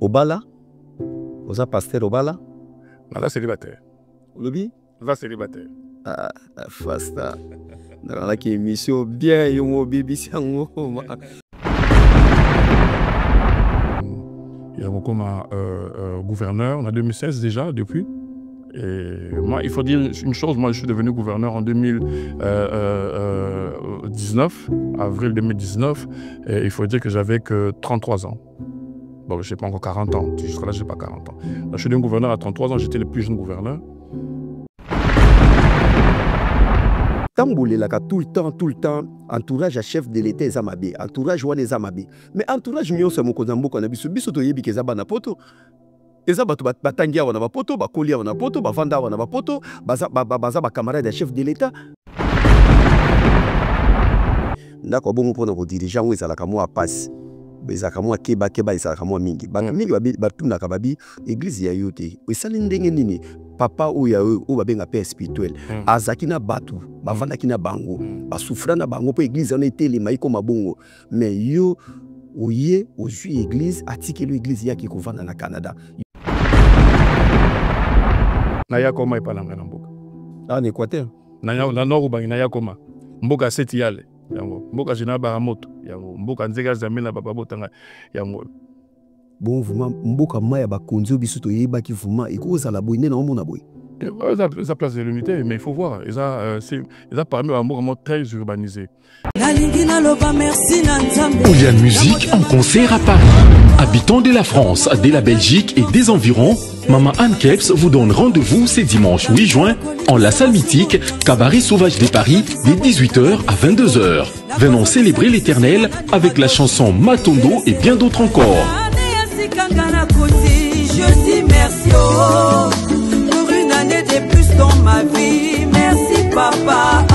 Obala, oza pasteur Obala. Là célibataire. Lobby. Là célibataire. Ah, fasta. Dans la émission bien yo BBC ngo. Il y a comme gouverneur en 2016 déjà depuis. Et moi, il faut dire une chose, moi je suis devenu gouverneur en 2019, avril 2019, et il faut dire que j'avais que 33 ans. Bon, je n'ai pas encore 40 ans, jusqu'à là je n'ai pas 40 ans. Là, je suis devenu gouverneur à 33 ans, j'étais le plus jeune gouverneur. Tamboulelaka tout le temps, entourage à chef de l'État Zamabé, entourage wane Zamabé. Mais entourage mio se mokozambo kana biso biso to yebi kezaba na poto. Eza bato batangia wana ba poto, ba kolia wana poto, ba vanda wana ba poto, baza ba camarade de chef de l'État. Ndako bongo pona ko dirigeant ngo ezalaka mo passe. Bezaka mo keba ezalaka mo mingi. Ba mingi batuna ka babi église ya yote. Esali ndenge nini? Papa oya o babenga père spirituel. Azaki na batu, bavandaki na bango, basufra na bango po église on eteli maiko mabongo. Mais yo oye ozui église atikelo église yaki kovanda na Canada. Naya koma epalanga na mboka. En Équateur. Na nord bangi naya koma. Mboka seti yale. Yango. Mboka jina baramoto. Yango. Mboka nzeka zamela papa botanga yango. Bon vraiment mboka maya bakonzi biso to yeba ki vraiment ekoza la boyne na omona boy. Ça place de l'unité, mais il faut voir. Ils ont parmi un moment très urbanisé. Ouliane Musique en concert à Paris. Habitants de la France, de la Belgique et des environs, Maman Anne Keps vous donne rendez-vous ce dimanche 8 juin en la salle mythique Cabaret Sauvage de Paris de 18h à 22h. Venons célébrer l'éternel avec la chanson Matondo et bien d'autres encore. Je dis merci pour une année de plus dans ma vie. Merci papa,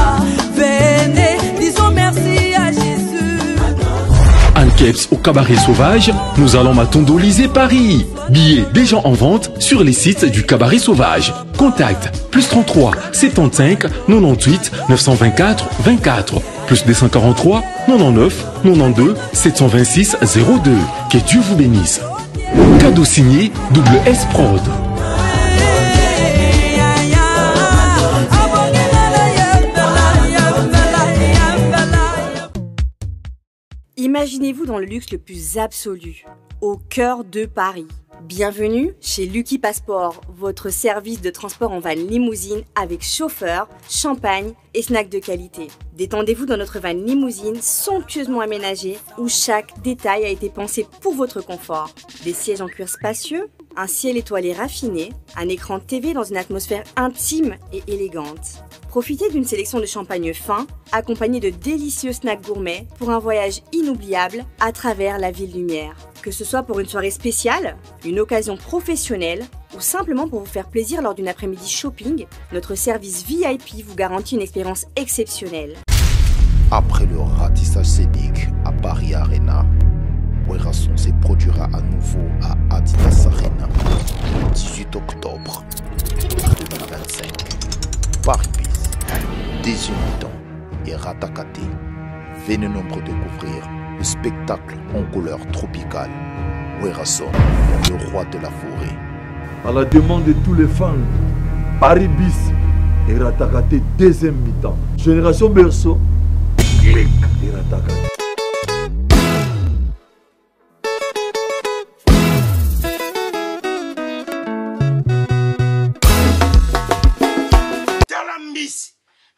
venez, disons merci à Jésus. Anne Keps au Cabaret Sauvage, nous allons matondoliser Paris. Billets déjà en vente sur les sites du Cabaret Sauvage. Contact +33 75 98 924 24 +243 99 92 726 02. Que Dieu vous bénisse. Cadeau signé WS Prod. Imaginez-vous dans le luxe le plus absolu, au cœur de Paris. Bienvenue chez Lucky Passport, votre service de transport en van limousine avec chauffeur, champagne et snacks de qualité. Détendez-vous dans notre van limousine somptueusement aménagée où chaque détail a été pensé pour votre confort. Des sièges en cuir spacieux, un ciel étoilé raffiné, un écran TV dans une atmosphère intime et élégante. Profitez d'une sélection de champagne fin, accompagné de délicieux snacks gourmets pour un voyage inoubliable à travers la ville lumière. Que ce soit pour une soirée spéciale, une occasion professionnelle ou simplement pour vous faire plaisir lors d'une après-midi shopping, notre service VIP vous garantit une expérience exceptionnelle. Après le ratissage scénique à Paris Arena, Werrason se produira à nouveau à Adidas Arena le 18 octobre 2025. Paris Bis, deuxième mi-temps et Ratakate. Venez nombreux découvrir le spectacle en couleur tropicale. Werrason, le roi de la forêt. À la demande de tous les fans, Paris Bis et Ratakate deuxième mi-temps. Génération Berceau, clic et Ratakate.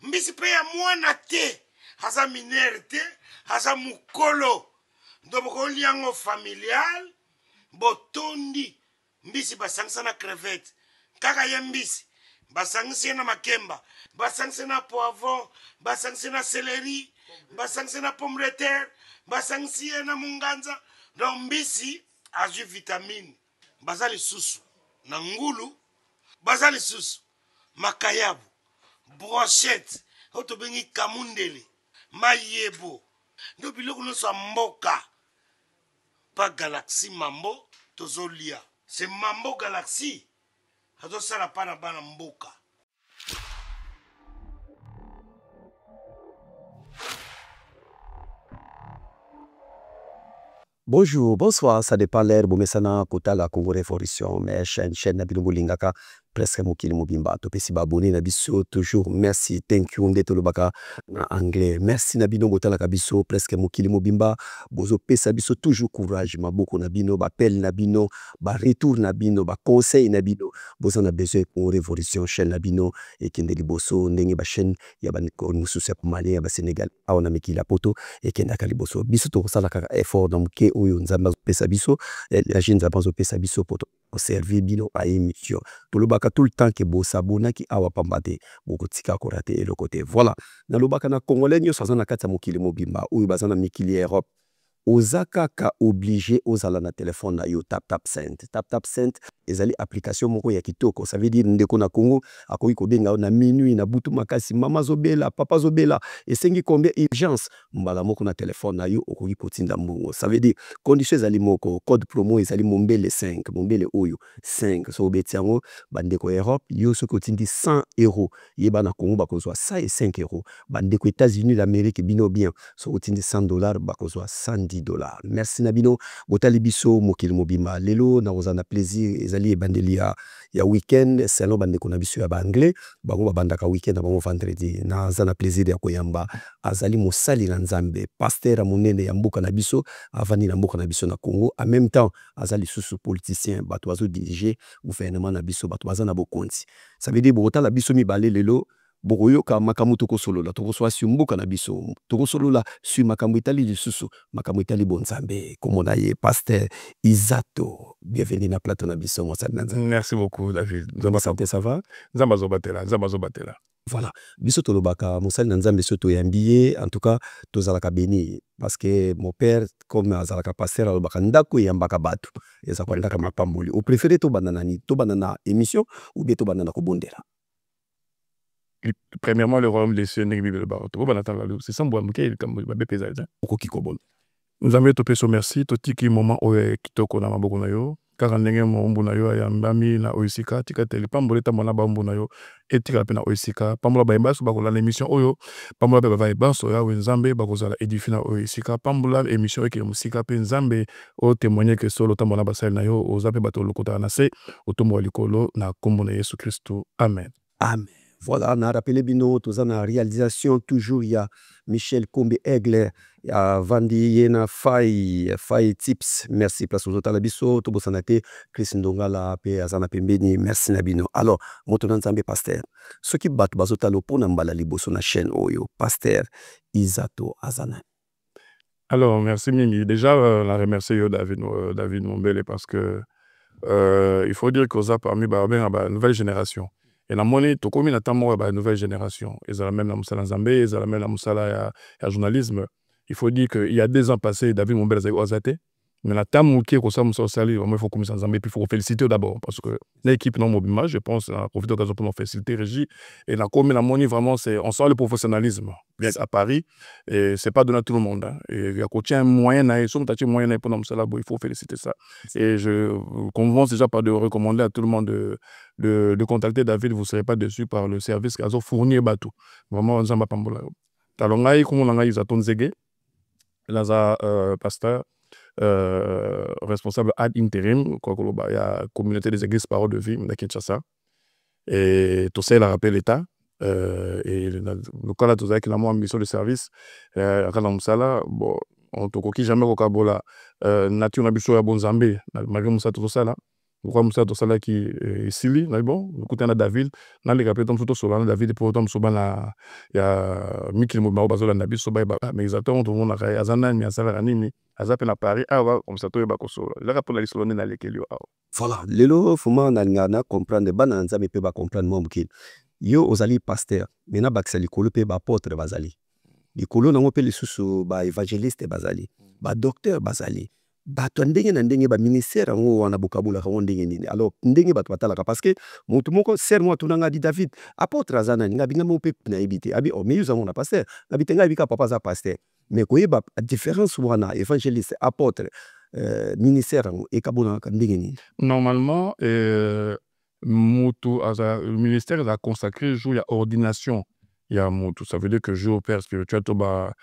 Mbisi pe ya mwana te, haza minere te, haza mukolo. Ndoboko liango familial, botondi. Mbisi basangisa na crevette. Kaka ya mbisi, basangisa na makemba, basangisa na poivron, basangisa na céleri, basangisa na pomme de terre, basangisa na munganza. Donc mbisi azu vitamine. Bazali susu na ngulu, bazali susu makayabu. Brochette, otobengi kamundele, mayebo, ndo biloko nyonso ya mboka. Pa Galaxy Mambo, tozolia. C'est Mambo Galaxy, azosala pa na bana mboka. Bonjour, bonsoir, ça dépend l'air, bomesana kota la Congo Révolution, mais chaîne na bino lingaka presque mokili mobimba. To pesi ba abonné na biso toujours merci, thank you ndeto lobaka na anglais. Merci na bino botala ka biso presque mokili mobimba, bozo pesa biso toujours courage, maboko na bino, ba appel na bino, ba retour na bino, ba conseil na bino. Bozo na besoin Congo Révolution chaîne na bino et kende liboso ndenge ba chaîne ya ba ko mususu ya Mali ya ba Sénégal aona mikili poto et kenda ka liboso. Biso to sala ka effort na muke oyo nzamba pesa biso la jeune nzamba zo pesa biso poto servir bino a émission tolobaka tout le temps que bo sabona ki awa pambate boko tika ko rater le côté voilà na lobaka na congolais nyo saza na kati ya mokili mobimba oyo baza na mikili ya Europe ozaka ka obligé ozala na téléphone na yo tap tap send ezali application moko ya kitoko ça veut dire ndeko na Congo akoki kobenga na minuit na butu makasi mama zobela papa zobela esengi combien urgence mbala moko na téléphone na yo okoki kotinda mbongo ça veut dire condition ezali moko code promo ezali mombele 5 mombele oyo 5 so obeti yango bandeko Europe yo soki otindi 100 € yeba na Congo bakozwa 105 €. Bandeko États-Unis l'Amérique bino bien so otindi 100 $ bakozwa 110 $. Merci na bino botali biso mokili mobimba lelo na ozana plaisir ezali ebandeli ya weekend selon bandeko na biso ya ba anglais bango babandaka weekend bango vendredi na zana plaisir ya koyamba azali mosali na Nzambe pasteur monene ya mboka na biso avandi na mboka na biso na Congo en même temps azali sous politicien bato bazo diriger gouvernement na biso bato baza na bokonzi ça veut dire botala biso mibale lelo bokoyoka makambo tokosolola tokoswa sur mboka na biso tokosolola sur makambo etali lisusu makambo etali bonzambe komona ye pasteur Isato bienvenue na plateau na biso mosali na Nzambe. Merci beaucoup David. Nzamba santé ça va Nzamba zobatela. Voilà biso tolobaka mosali na Nzambe so toyambi en tout cas tozalaka béni parce que mon père comme azalaka pasteur alobaka ndako eyambaka bato eza kwandaka mapamboli au préféré to banana ni to banana émission ou bien to banana kobondela. Premièrement, le royaume des cieux n'est pas le bar. C'est ça, moi, nous avons été merci, totiki moment où kitoko na maboko na yo, car ndenge mo na yo ya mbami na oisika, tika tele pamboleta mona ba na yo, etika pe na oisika, pambola ba imbaso ba ko la émission oyo, pambola ba imbaso ya Nzambe ba ko zala édifier na oisika, pambola émission ke musika pe Nzambe o témoigner que solo tamona ba sel na yo, ozape bato lokota na se, otombo likolo na kombo na Yesu Kristo. Amen. Amen. Voilà, on a rappelé bino, tous en réalisation, toujours il y a Michel Kombe Aigle, il y a Vandi Yena Fai Tips, merci place aux autres Labiso, Tobo Sanate, Chris Ndongala, Azana Pembeni, merci Nabino. Alors, Motonan Zambe Pasteur, ceux qui battent Bazotalo pour Nambala Liboso na chaîne Oyo, Pasteur Isato Azana. Alors, merci Mimi. Déjà, la remercier David Mombele parce que il faut dire qu'on a parmi la nouvelle génération. Et la monnaie, tu connais la nouvelle génération. Ils ont même la moussala Zambé, ils ont même la moussala à journalisme. Il faut dire qu'il y a 2 ans passés, David Mombele a osé. Mais la tamme qui est comme ça, il faut commencer à Zambé, puis il faut féliciter d'abord. Parce que l'équipe non mobile, je pense, a profité de l'occasion pour nous féliciter, Régie. Et la commune, la monnaie, vraiment, on sent le professionnalisme. Bien à Paris, et c'est pas donné à tout le monde. Hein. Et il y a un moyen, il faut féliciter ça. Et je commence déjà par de recommander à tout le monde de contacter David, vous ne serez pas déçus par le service qu'ils ont fourni Batou. Vraiment, Nzamba Pambola. Talongaï, comme on a Zaton Zege, Laza pasteur, responsable ad intérim, il y a la communauté des églises Parole de vie, de Kinshasa. Et tout ça, il a rappelé l'État. Et le cas là, tout ça, qui a une mission de service, bon, on ne jamais au Kabola, nature n'a pas bon Zambé, malgré tout ça là. Pourquoi Moussa Tosala qui est ici, bon, écoutez, on a David, on a les capitaux, on a David, et pour autant, il y a Mikil Moubao Bazola Nabi, mais ils attendent, tout le monde a Azana, mais Azala Ranimi, Azapé à Paris, comme ça, tout est Bakoso. Le rapport de l'Islande dans lesquels voilà, lelo, faut moi, on comprendre, bananza, mais peut pas comprendre, moi, yo, ozali pasteur, maintenant, baksali, kolo, pe, ba, apôtre, bazali. Les colons n'ont pas les sous, ba, évangéliste, bazali, ba, docteur, bazali. Bato ndenge na ndenge ba ministère ngo wana bokabula ka ndenge nini alors ndenge bato batala parce que mutu moko ser moi tunanga di David apôtre azana nga binga mo pe na ebité abi o meyu zango na pasteur na bitenga bika papa za pasteur mais koyeba différence wana évangéliste apôtre ministère ngo e kabona ka ndenge nini normalement mutu aza le ministère a consacré jour ya ordination ya mutu ça veut dire que jour père spirituel to ba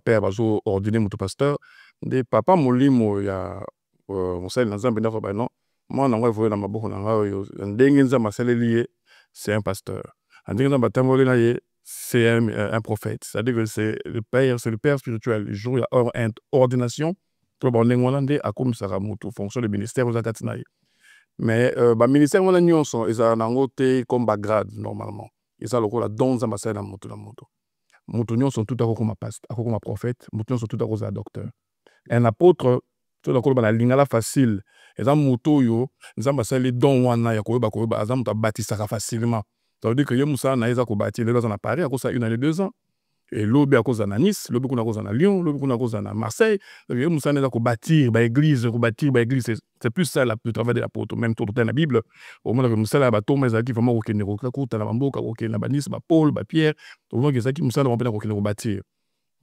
père bazo ordonner mutu pasteur Des papa molimo ya mosali na Nzambe ndako ba non. Moi na ngwa voye na maboko na ngwa ndenge Nzambe asaleli ye, c'est un pasteur. Ndenge Nzambe atamboli na ye, c'est un prophète. C'est-à-dire que c'est le père spirituel. Le jour il y a une ordination, tout le monde a comme ça mutu fonction de ministère aux akatina. Mais ba ministère wana nyonso eza nango te comme ba grade normalement. Eza lokola don Nzambe asala na mutu na mutu. Mutu nyonso tout akoko ma pasteur, akoko ma prophète, mutu nyonso tout akoko docteur. Un apôtre, tout d'accord, la lingala facile. Exemple, moto yo, nzamba sali don wana ya koyeba azam ta bâtissera facilement. Ça veut dire que yemusa na eza ko bâtir les à Paris à cause ça 1 année 2 ans. Et l'obi à cause à Nice, l'obi kuna cause à Lyon, l'obi kuna cause à Marseille. Yemusa na eza ko bâtir ba église, c'est plus ça le travail de l'apôtre, même tout dans la Bible. Au moins que musala ba to mais qui vraiment ko kene ko kuta na mboka ko kene ba Nice, ba Paul, ba Pierre, au moins que ça qui musala va ko kene ko bâtir.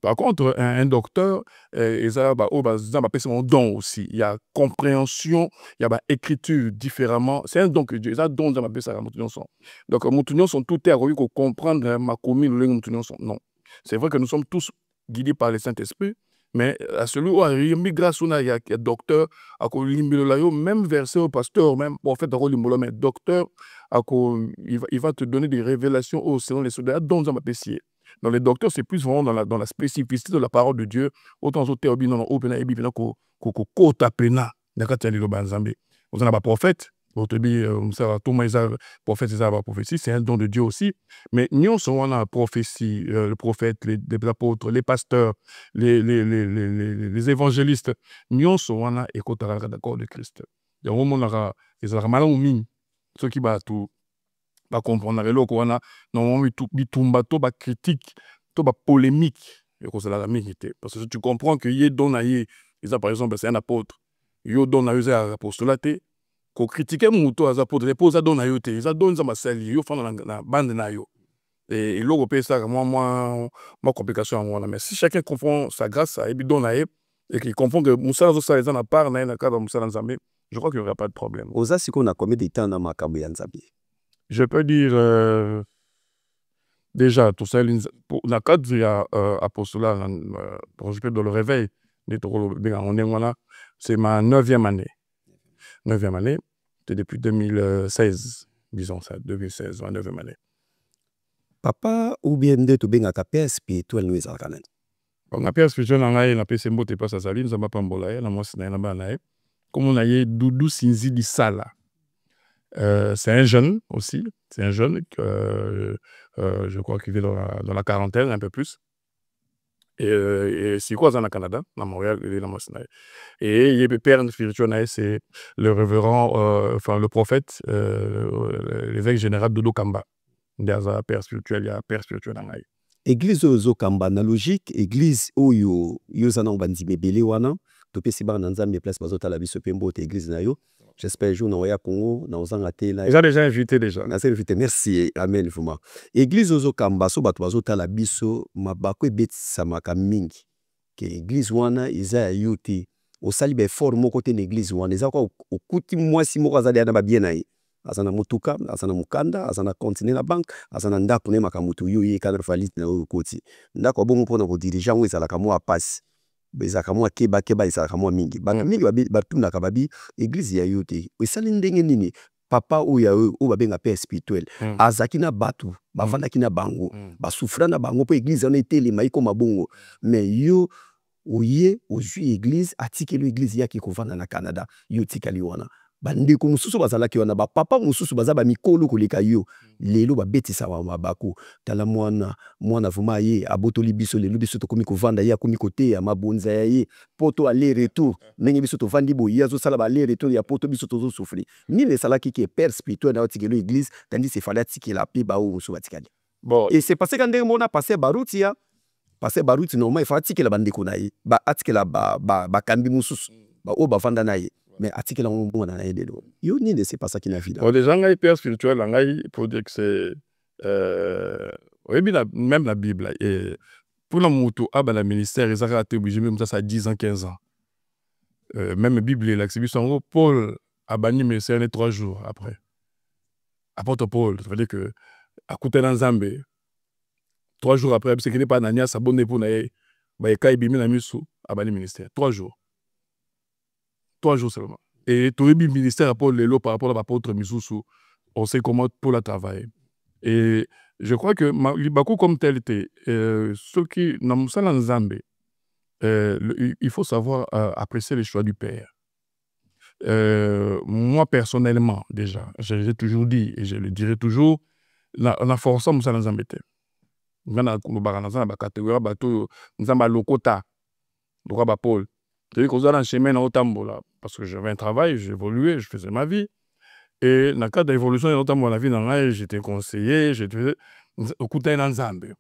Par contre, un docteur, il y a un don aussi. Il y a compréhension, il y a écriture différemment. C'est un don que Dieu, il y a un don dans ma ça. Donc, nous sont tout à pour comprendre ma commune. Non. C'est vrai que nous sommes tous guidés par le Saint-Esprit, mais à celui où il y a grâce il y a docteur, même verset au pasteur, même prophète, mais docteur, il va te donner des révélations selon les soldats dont on m'a payé. Dans les docteurs, c'est plus vraiment dans la spécificité de la parole de Dieu. Autant que vous avez un prophète, prophétie, c'est un don de Dieu aussi. Mais nous sommes la prophétie, le prophète, les apôtres, les pasteurs, les évangélistes. Nous sommes là et d'accord de Christ. Il y a un moment où ceux qui battent tout. Ba comprendre le ko wana normalement bitumba to ba critique to ba polémique et ko la mérité parce que tu comprends que yé donaye ça par exemple c'est un apôtre yo donaye za apostolaté ko critiquer muto az apôtre repose a donaye te ça donne za masali yo fana na bande na yo et logo pe ça moi complication en wana mais si chacun comprend sa grâce et bi donaye et qu'il comprend que Moussa ça les en a part na cadre Moussa Nzambe, je crois qu'il n'y aura pas de problème. Oza siko na combien de temps na makambo ya Nzambe? Je peux dire déjà, tout ça, dans le cadre de l'apostolat, dans le réveil, c'est ma 9e année. 9e année, c'est depuis 2016, disons ça, 2016, ma 9e année. Papa, ou bien de tout bien à ta père spirituel, nous sommes là. Ma père spirituel, on a un peu de mot, pas ça, nous avons pas mbolé, la moi, c'est un peu comme on a eu Doudou Sinzi di Sala. C'est un jeune aussi, c'est un jeune, je crois qu'il vit dans la quarantaine, un peu plus. Et c'est quoi dans le Canada, dans Montréal, il est dans Montréal. Et il y a le père spirituel, c'est le révérend, enfin le prophète, l'évêque général Dodo Kamba. Il y a un père spirituel, il y a un père spirituel dans l'Aïe. Église Ozo Kamba, logique, église Oyo, Yozana Banzime Belewana, topé si bar Nzambe place bazota la biso pembo église na yo. J'espère jour na ya Congo na ozanga te là. Ils ont déjà invité déjà. Merci, amen vraiment. Église Ozo Kamba so bato bazota la biso mabako ebetisa mingi. Que église wana iza yo te. Osali be fort moko te na église wana eza kwa okuti mwasi moko azali na ba bien na ye. Azana mutuka, azana mukanda, azana continue na banque, azana ndako ne makamutu yo ye cadre falit na o koti. Ndako bongo pona ko dirigeant ngo ezala kamwa passe. Bezaka mwa keba ezaka mwa mingi. Bana mingi batuna kababi église ya yote. Esali ndenge nini papa oya o babenga père spirituel. Azaki na batu, bavandaki na bango, basufra na bango po église on eteli maiko mabongo. Mais yo oye ozui église atikeli église yaki kovanda na Canada, yo tikali wana. Bandeko mususu bazalaki wana ba papa mususu bazaba mikolo koleka yo lelo babetisa wa mabako tala mwana vuma ye abotoli biso lelo biso to komi kovanda ye akomi kote ya mabonza ya ye poto aller retour ndenge biso to vandi boye azo sala ba aller retour ya poto biso tozo souffrir ni le salaki ki père spirituel na otikelo église tandis c'est fallait tikela pe ba o musu batikali bon et c'est passé quand ndenge mona passer baruti ya passer baruti normalement il faut tikela bandeko na ye ba atikela ba kambi mususu ba o ba vanda na ye. Mais article on a aidé yo ni ne c'est pas ça qui n'a vie là. Des gens qui père spirituel pour dire que c'est même la Bible et pour la moto la ministère ils ont été obligés même ça 10 ans 15 ans. Même la Bible là c'est en gros Paul a banni mais c'est 3 jours après. Apôtre Paul, ça veut dire que à côté dans Zambé 3 jours après c'est qu'il n'est pas Nania s'abonner pour naïe Baïka ebimi na misu abali ministère 3 jours. 3 jours seulement. Et tout le ministère par rapport à l'apôtre Misusu, on sait comment pour la travailler. Et je crois que Bakou comme tel était, ceux qui n'ont pas Nzambe, il faut savoir apprécier les choix du Père. Moi personnellement, déjà, je l'ai toujours dit et je le dirai toujours, la force à Moussa Nzambe. Ngana kubaranazana bakategoria bato Nzamba lokota, droit Paul. C'est-à-dire qu'on a un chemin en Otambola, parce que j'avais un travail, j'évoluais, je faisais ma vie. Et dans le cadre d'évolution en Otambola, la vie, j'étais conseiller, j'étais au coup d'un ensemble.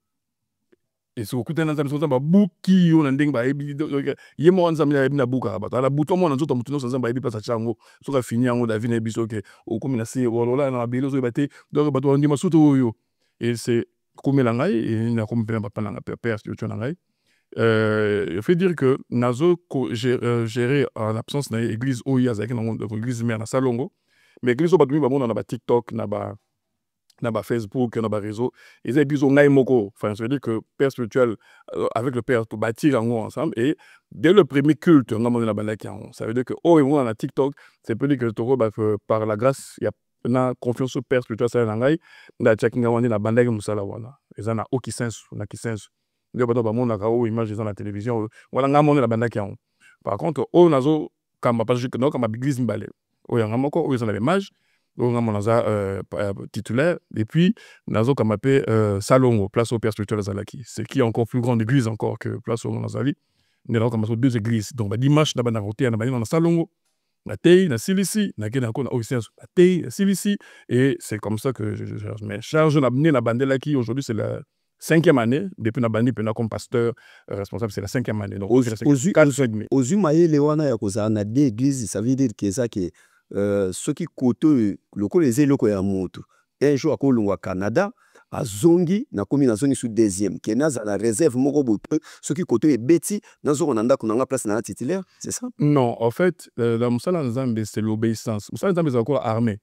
Et ce coup d'un ensemble, c'est un bouki, on a un ding, il y a un ensemble, il y a un bouka, la bouton, on a tout un bouton, c'est un baby, pas à chango, sur la fini, on a vu un bisoke, au comme il a si, on a un bélo, on a battu, on dit, ma et c'est comme il a il n'a comme un père, si tu en as. Il faut dire que Nazo géré en absence de l'église OIA, l'église mère na Salongo, mais l'église Obadumi on a TikTok, na Facebook, na réseau, ils ont besoin de moko. Enfin, ça veut dire que père spirituel avec le père pour bâtir ensemble et dès le premier culte, on a la bande ça veut dire que on a TikTok, c'est peut dire que par la grâce il y a une confiance au père spirituel ça nangai, na checking on la bande musala wana. Ils en a aucun sens, on a qui sens. Image dans la télévision voilà la bande par contre on a comme parce que comme l'église mbale on a encore on a l'image on a titulaire et puis nazo comme appelé Salongo place au père spirituel Zalaki c'est qui est encore plus grande église encore que place au Nazali on a comme deux églises donc dimanche na bana côté na Salongo na tei na silisi na kena ko na oisens na tei silisi et c'est comme ça que je charge na bandela qui aujourd'hui c'est la 5e année, depuis la bande, comme pasteur responsable, c'est la 5e année. Donc, aux Umaye wana ya koza na deux églises, ça veut dire que ça que ceux qui côté le les élocos ya moto. Un jour à Kolongwa Canada, à Zongi, na komi na zone sous deuxième. Kenaza na réserve moko bote, ceux qui côté Betty, na zo onanda kunanga place na titulaire, c'est ça? Non, en fait, la Moussala Nzambe c'est l'obéissance. Moussala Nzambe c'est encore armé.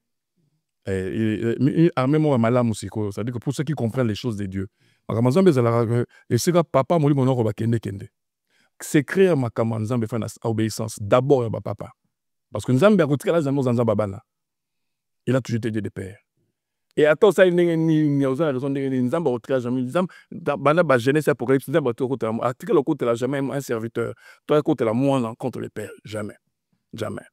Armé moi malam aussi, c'est-à-dire que pour ceux qui comprennent les choses de Dieu. Et c'est que papa m'a dit mon kende. C'est créer ma Nzambe fait obéissance d'abord à papa. Parce que Nzambe a retiré la Nzambe babana. Il a toujours été Dieu de père. Et attends ça il n'y a pas raison de Nzambe a retiré jamais Nzambe bana ba Genèse Apocalypse Nzambe a côté article le côté là jamais un serviteur. Toi côté là moi contre le père jamais. Jamais.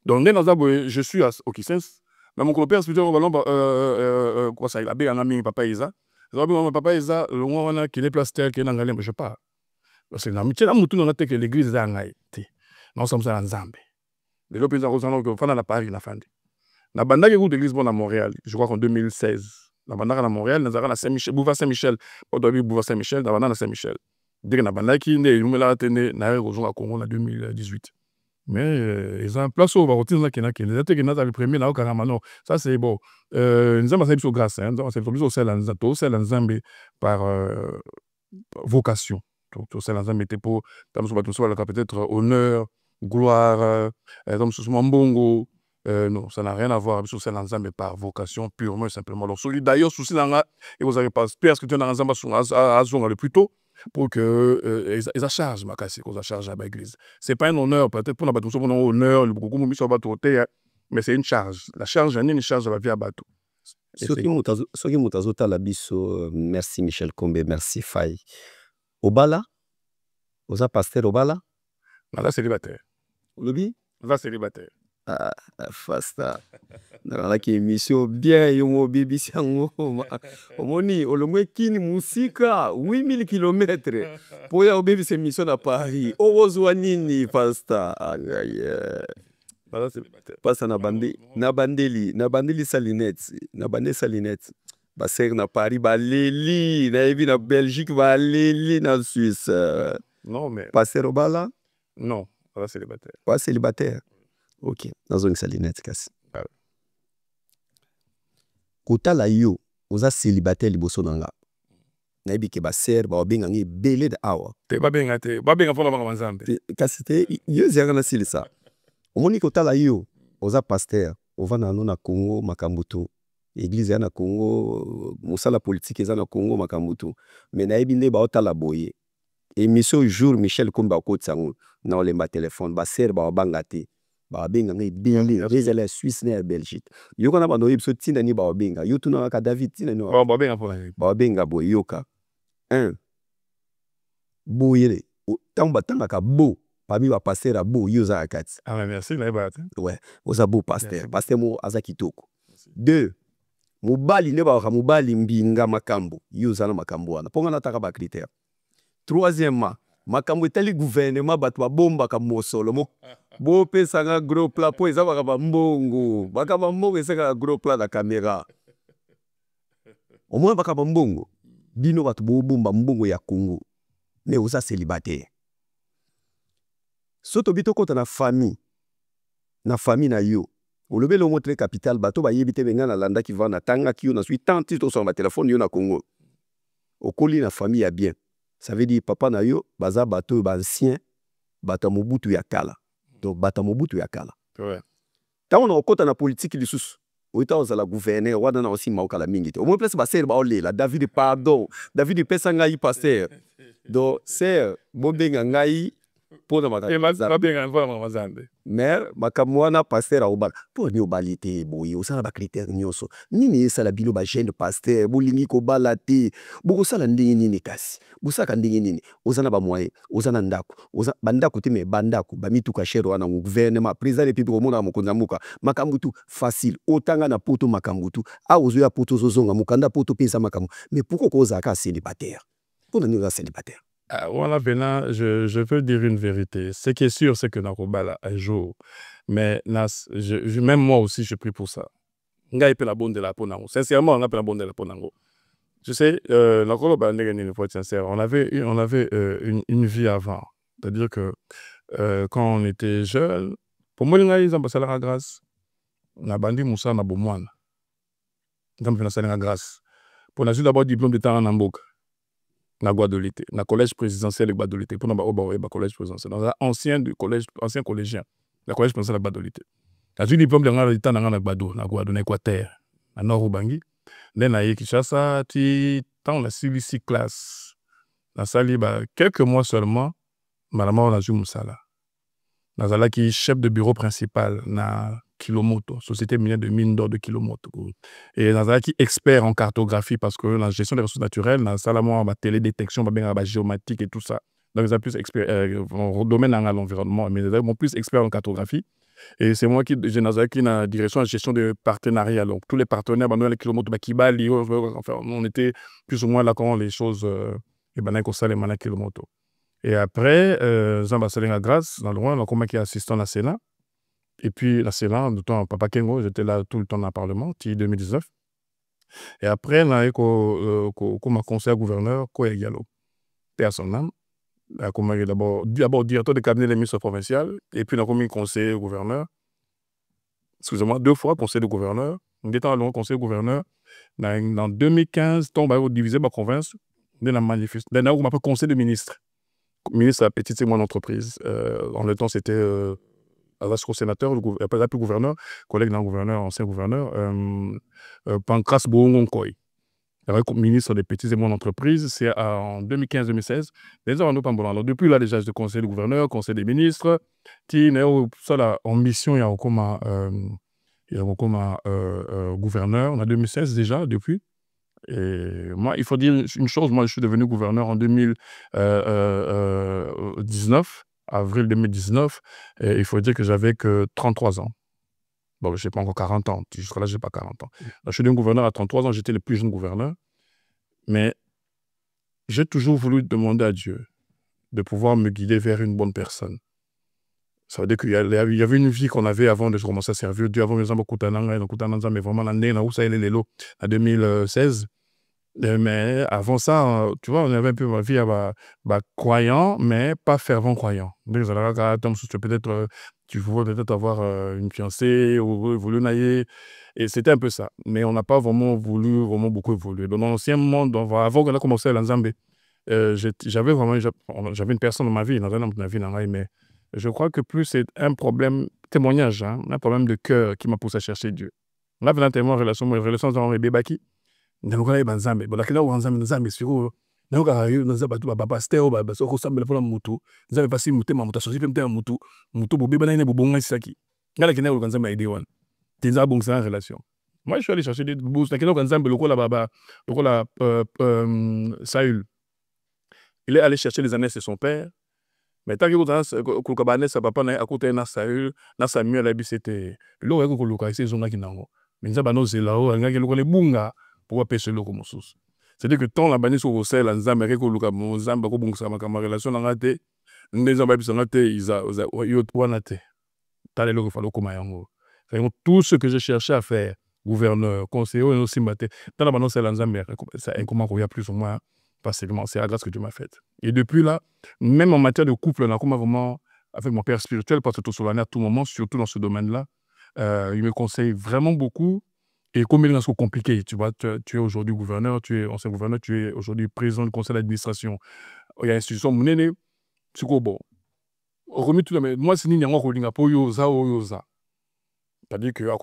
Donc je suis au Kissens. Mais mon père spirituel quoi ça il a bien un ami papa Isa. Papa Isa le moi qui est place terre qui est dans je pas. Parce que l'amitié là mutu na que l'église est en Haïti. Nous sommes à Nzambe. Les gens pensent que fana la Paris la fin. Na banda que l'église bon à Montréal, je crois qu'en 2016. La banda à Montréal, nous avons à Saint-Michel, boulevard Saint-Michel, pas de boulevard Saint-Michel, dans la Saint-Michel. Dès que na banda qui né, nous la tenait na rejoint à Congo en 2018. Mais ils ont un place où va retirer là qui n'a qui le premier là au Caramano. Ça c'est bon. Nous avons fait grâce, nous avons fait au sel Nzambe par vocation. Donc au sel Nzambe était pour peut-être honneur, gloire, comme ce Mbongo. Non, ça n'a rien à voir avec ce sel Nzambe par vocation purement et simplement. Donc d'ailleurs souci là et vous avez pas parce que tu as Nzambe à le plus tôt. Pour que ils chargent ma casse qu'on charge à l'église. C'est pas un honneur peut-être pour la bateau un honneur le beaucoup mis sur bateau mais c'est une charge. La charge une charge va via bateau. Ce qui mutazota la biso merci Michel Kombe merci Faye. Obala oza pasteur Obala là célibataire. Lobi là célibataire. Ah, fasta. Dans la émission bien yo BBC yango. Omoni olomwe kini musika 8000 km. Pour ya BBC émission à Paris. Owozwa nini fasta. Là célibataire. Passa na bandeli salinette, na bande salinette. Ba ser na Paris ba leli, na evi na Belgique ba leli na Suisse. Non mais passer Obala? Non, là célibataire. Pas célibataire. Ok, dans une salinette casse. Kota la yo, oza célibataire liboso nanga. Na ebike ba ser ba obenga ngi belé de awa. Te ba benga fona ba Nzambe. Kasi te yo zera na silisa. Omoni kota la yo, oza pasteur, ovana no na Congo makambutu. Église ya na Congo, musala politique eza na Congo makambutu. Mais na ebi nde ba otala boye. émission jour Michel Komba Kotsango na olemba téléphone ba ser ba bangate ba benga ngai bien les Suisse na Belgique yo kona ba no yipso tinda ni ba benga yo tuna ka David tinda ni ba benga pour ba benga bo yoka un boyele tamba tanga ka bo parmi ba pasteur a bo yo za kati ah merci là ba ouais oza bo pasteur mo aza kitoko deux mobali ne ba mobali mbinga makambo yo za na makambo wana ponga na taka ba critère troisièmement makambo etali gouvernement bato babomba ka mosolo bo pesa nga gros plat po eza baka mbongo baka mbongo eza gros plat na caméra au moins baka mbongo bino bato bo bomba mbongo ya Congo mais oza célibataire soto bito kota na famille na yo olobele o montre capital bato ba yebite benga na landa ki va na tanga ki yo na sui tant to sur ma téléphone yo na Congo okoli na famille ya bien. Ça veut dire papa na yo baza bato ba ancien bata mobutu ya kala. Donc bata mobutu ya kala. Ouais. Tant on okota na politique lisusu. Oita ozala gouverneur wana na aussi maokala mingi te. Au moins place ba ser ba olela David pardon. David pesa ngai pasteur. Donc ser bobenga ngai pona makaka. Bien vraiment mazande. Mère makamwana pasteur a obala. Po ni obalite boye osala ba critère nyonso. Nini esala bino ba jeune pasteur bolingi ko balate. Boko sala ndenge nini kasi. Busaka ndenge nini. Ozana ba moyen, ozana ndako. Oza bandako te me bandako ba mituka chero wana gouvernement président république omona mokonza muka. Makambutu facile. Otanga na poto makambutu. A ozo ya poto zozonga mukanda poto pesa makambu. Mais pourquoi koza ka célibataire? Pour nous célibataire. Voilà, Bena, je veux dire une vérité. Ce qui est sûr, c'est que Nakobala un jour. Mais même moi aussi, je prie pour ça. Nga la bonne de la Ponango. Sincèrement, on a la bonne de la Ponango. Je sais, on avait une vie avant. C'est-à-dire que quand on était jeune, pour moi, ils ont passé la grâce. On a bandi Moussa na Bomouane. Ils ont fait la grâce. Pour nous d'abord diplôme d'état en Amboka. Na Guadeloupe, na collège présidentiel de Guadeloupe, pour nous collège présidentiel. Dans ancien collégien, la collège présidentiel de Guadeloupe. La du diplôme de l'état na Guadeloupe, na Guadeloupe, Équateur, na Nord Ubangi. Then na Kinshasa, tant la CVC classe, na sali quelques mois seulement, madame on a joué Moussala. Na zala qui chef de bureau principal na Kilomoto, société minière de mine d'or de Kilomoto. Et dans un qui expert en cartographie parce que la gestion des ressources naturelles, dans la télédétection, la géomatique et tout ça. Donc, ils ont plus expert en domaine dans l'environnement, mais ils ont plus expert en cartographie. Et c'est moi qui j'ai dans la direction de gestion de partenariat. Donc, tous les partenaires, les Kilomoto, Kibali, enfin, on était plus ou moins là quand les choses, et ben, les Kilomoto. Et après, Zamba à grâce, dans le loin, on a qui est assistant à la Sénat. Et puis, la Sénat, du temps, Papa Kengo, j'étais là tout le temps dans le Parlement, 2019. Et après, on a eu comme conseiller gouverneur, Koye Diallo, paix à son âme. D'abord directeur de cabinet des ministres provinciaux, et puis on a eu conseiller gouverneur. Excusez-moi, 2 fois conseiller de gouverneur. On était dans le conseiller gouverneur. En 2015, on a divisé ma province. On a manifesté. On a eu conseil de ministre. Ministre à petite et moyenne entreprise. En le temps, c'était. Sénateur, après plus gouverneur, collègue d'un gouverneur, ancien gouverneur, Pancras Boongonkoy, ministre des petites et moyennes entreprises, c'est en 2015-2016. Alors, depuis là, déjà, je conseille le gouverneur, conseil des ministres, en mission, il y a comme gouverneur, en 2016 déjà, depuis. Et moi, il faut dire une chose, moi, je suis devenu gouverneur en 2019. Avril 2019, et il faut dire que j'avais que 33 ans. Bon, je n'ai pas encore 40 ans. Jusqu'à là, je n'ai pas 40 ans. Donc, je suis devenu gouverneur à 33 ans, j'étais le plus jeune gouverneur. Mais j'ai toujours voulu demander à Dieu de pouvoir me guider vers une bonne personne. Ça veut dire qu'il y avait une vie qu'on avait avant de commencer à servir Dieu, avant de mais vraiment l'année où ça allait les lots, en 2016. Mais avant ça, tu vois, on avait un peu ma vie croyant, mais pas fervent croyant. Peut-être, tu voulais peut-être avoir une fiancée ou voulu nailler. Et c'était un peu ça. Mais on n'a pas vraiment voulu beaucoup évoluer. Dans l'ancien monde, avant qu'on a commencé à l'Anzambé, j'avais une personne dans ma vie, mais je crois que plus c'est un problème, témoignage, hein, un problème de cœur qui m'a poussé à chercher Dieu. On avait un témoin relation dans les bébaki. na ka yo na za ba pasteur ba so ko sambela pona mutu nzambe pasi mutema mutu sosi pe mutema mutu bo beba na ine bobonga saki ngala kina ko nzambe aide wana tinza bon ça en relation. Moi je suis allé chercher des bourses na kina ko nzambe lokola baba lokola Saül. Il est allé chercher les années de son père. Mais tant que Kabane, sa papa n'a à côté na Saül, na Samuel abi c'était le reko ko loka ese zona kinango. Mais nza bano zelao nga ke lokole bunga pour pêcher le comme sous. C'est-à-dire que tant la bani so sel nzambe reko loka nzambe ko bunga sama kama relation na ngate nzambe bi ngate iza yo twana te. Tale lo ko falo koma yango. C'est tout ce que je cherchais à faire, gouverneur, conseiller aussi maté. Tant la bano sel nzambe ça comment il y a plus ou moins facilement, c'est la grâce que Dieu m'a faite. Et depuis là, même en matière de couple, on a vraiment, avec mon père spirituel, parce que tout sur l'année à tout moment, surtout dans ce domaine-là, il me conseille vraiment beaucoup. Et comme il est compliqué, tu vois, tu es aujourd'hui gouverneur, tu es ancien gouverneur, tu es aujourd'hui président du conseil d'administration. Il y a une institution, c'est quoi bon? Remis tout le monde. Moi, c'est ni n'yanga kolinga po yoza o yoza. C'est-à-dire que, parce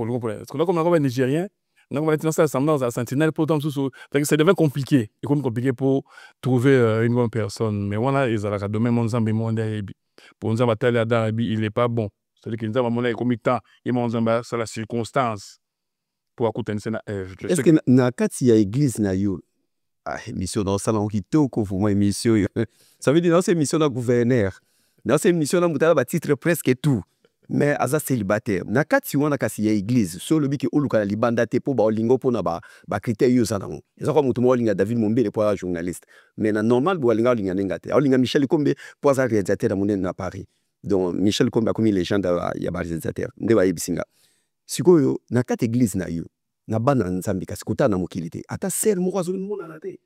que là, comme on est nigérien, donc, on va être dans cette sentinelle pour ça devient compliqué. C'est compliqué pour trouver une bonne personne. Mais voilà, ils ont donné mon zambi, mon débi. Pour nous avoir il n'est pas bon. C'est-à-dire qu'ils ont mon comme temps, ils m'ont dit c'est la circonstance pour écouter une scène. Est-ce que na kati ya église na yo mission dans salon qui toko pour moi mission ça veut dire dans cette mission là gouverneur dans cette mission là mutala ba titre presque tout. Mais aza célibataire na kati wana kasi ya église so lobi ke oluka na libanda te po ba olingo pona ba critère yo zanango eza kwa mutu mo olinga David Mombele po journaliste mais na normal bo olinga ngate olinga Michel Kombe po aza réalisateur na monene na Paris donc Michel Kombe a commis légende ya ba réalisateur nde ba yebisinga sikoyo na kati église na yo na bana nzambi kasi kutana mokili te ata ser moko azo mona na te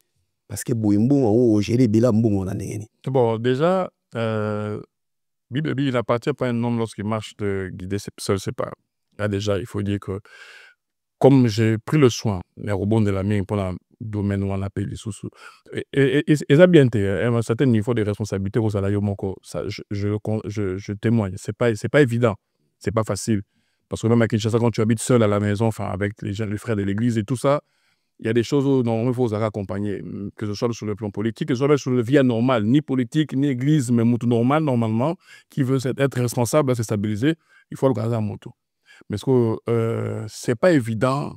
parce que boyembo o gérer bila mbongo na ndengeni. Bon déjà Bible, il n'appartient pas à un homme lorsqu'il marche de guider seul ses pas. Là déjà, il faut dire que comme j'ai pris le soin, les robots de la mienne pour le domaine où on appelle les sous-sous, et ça bien été, à un certain niveau de responsabilité au salaire, je témoigne. C'est pas évident, c'est pas facile. Parce que même à Kinshasa, quand tu habites seul à la maison, enfin avec les frères de l'église et tout ça, il y a des choses où il faut accompagner, que ce soit sur le plan politique, que ce soit sur le vie normal, ni politique, ni église, mais tout normal, normalement, qui veut être responsable, se stabiliser, il faut le garder à moto. Mais c'est pas évident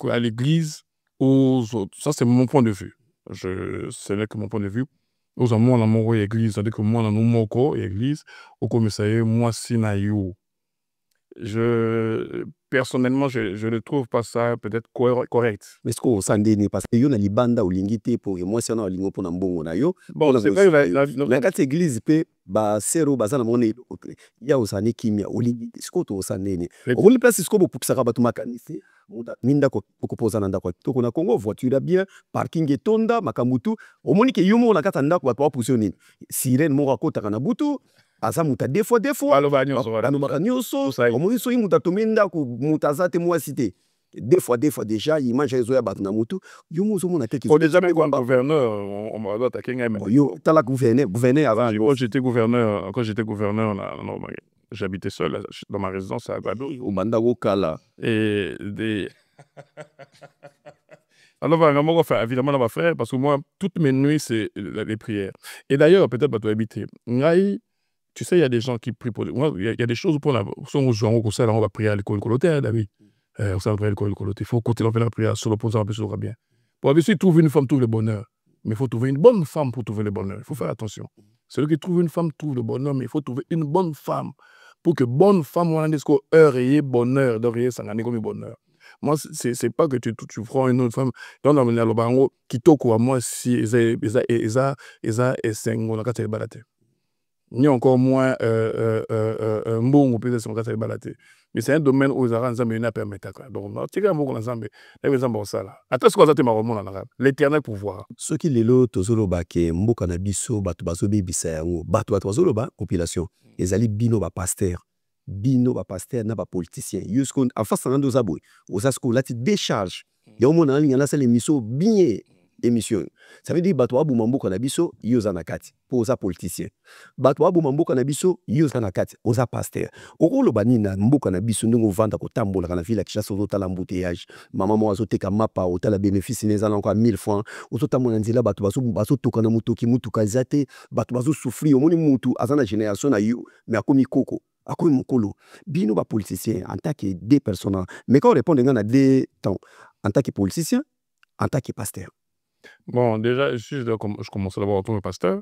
à l'église, aux autres. Ça, c'est mon point de vue. Ce n'est que mon point de vue. Aux amours, l'amour et l'église, c'est-à-dire que moi, dans mon église, au commissariat, moi, sinaïo. Personnellement, je ne trouve pas ça peut-être correct. Mais ce qu'on s'en dit, parce que yo na libanda ou lingité pour moi c'est na lingo pour na mbongo na yo. Bon, c'est vrai la carte église pe ba sero bazana mone ya osani kimia olingité ce qu'on to sanene. On le place ce qu'on pour que ça rabatu makanisi. Minda ko poza na ndako to na Congo voiture bien parking etonda makamutu omoni ke yo mo na kata ndako ba positionner sirène mo rakota kana butu aza muta des fois alo banyoso omoni so muta tomenda ko mutaza te moi cité des fois déjà image ezo ya batu na mutu yo mo zo mona teke on déjà même comme gouverneur on va attaquer même yo tala gouverneur avant quand j'étais gouverneur j'habitais seul dans ma résidence à Guadeloupe au Mandago Kala et des alors évidemment on va faire parce que moi toutes mes nuits c'est les prières et d'ailleurs peut-être pas toi habiter tu sais, il y a des gens qui prient pour... Il y a des choses pour la... on va prier à l'école colotaire, David. On va prier à l'école colotaire. Il faut continuer à la prière sur le point, ça va bien. Pour bien sûr, trouver une femme trouve le bonheur. Mais il faut trouver une bonne femme pour trouver le bonheur. Il faut faire attention. Celui qui trouve une femme trouve le bonheur, mais il faut trouver une bonne femme. Pour que bonne femme, on a dit qu'on heure et bonheur, d'oreiller, ça n'a comme bonheur. Moi, c'est pas que tu prends une autre femme. Dans le bango, qui toque à moi, si ni encore moins bon ou peut-être c'est balaté mais c'est un domaine où les Nzambe n'a permettre quoi donc tu sais comment Nzambe ça là attends ce que ça te marre en arabe l'éternel pouvoir ce qui les lots zoloba ke mboka na biso batu bazobi bisa yango batu zoloba population ezali bino ba pasteur na ba politicien yusko en face na ndo zabwe osasko lati décharge ya mona linga na sala émission bien émission. Ça veut dire bato abuma mboka na biso yoza na kati po oza politicien. Bato abuma mboka na biso yoza na kati oza pasteur. Okolo bani na mboka na biso ndongo vanda ko tambola kana vila Kinshasa ozotala embouteillage. Mama mo azoteka mapa otala bénéfice neza encore 1000 francs. Ozotamona nzela bato bazotoka na mutoki mutuka zate bato bazo souffrir omoni mutu azana génération na yo mais akomi koko. Akomi mokolo. Bino ba politicien en tant que deux personnes. Mais quand on répond à deux temps en tant que politicien, en tant que pasteur. Bon, déjà, je commence d'abord en tant que pasteur.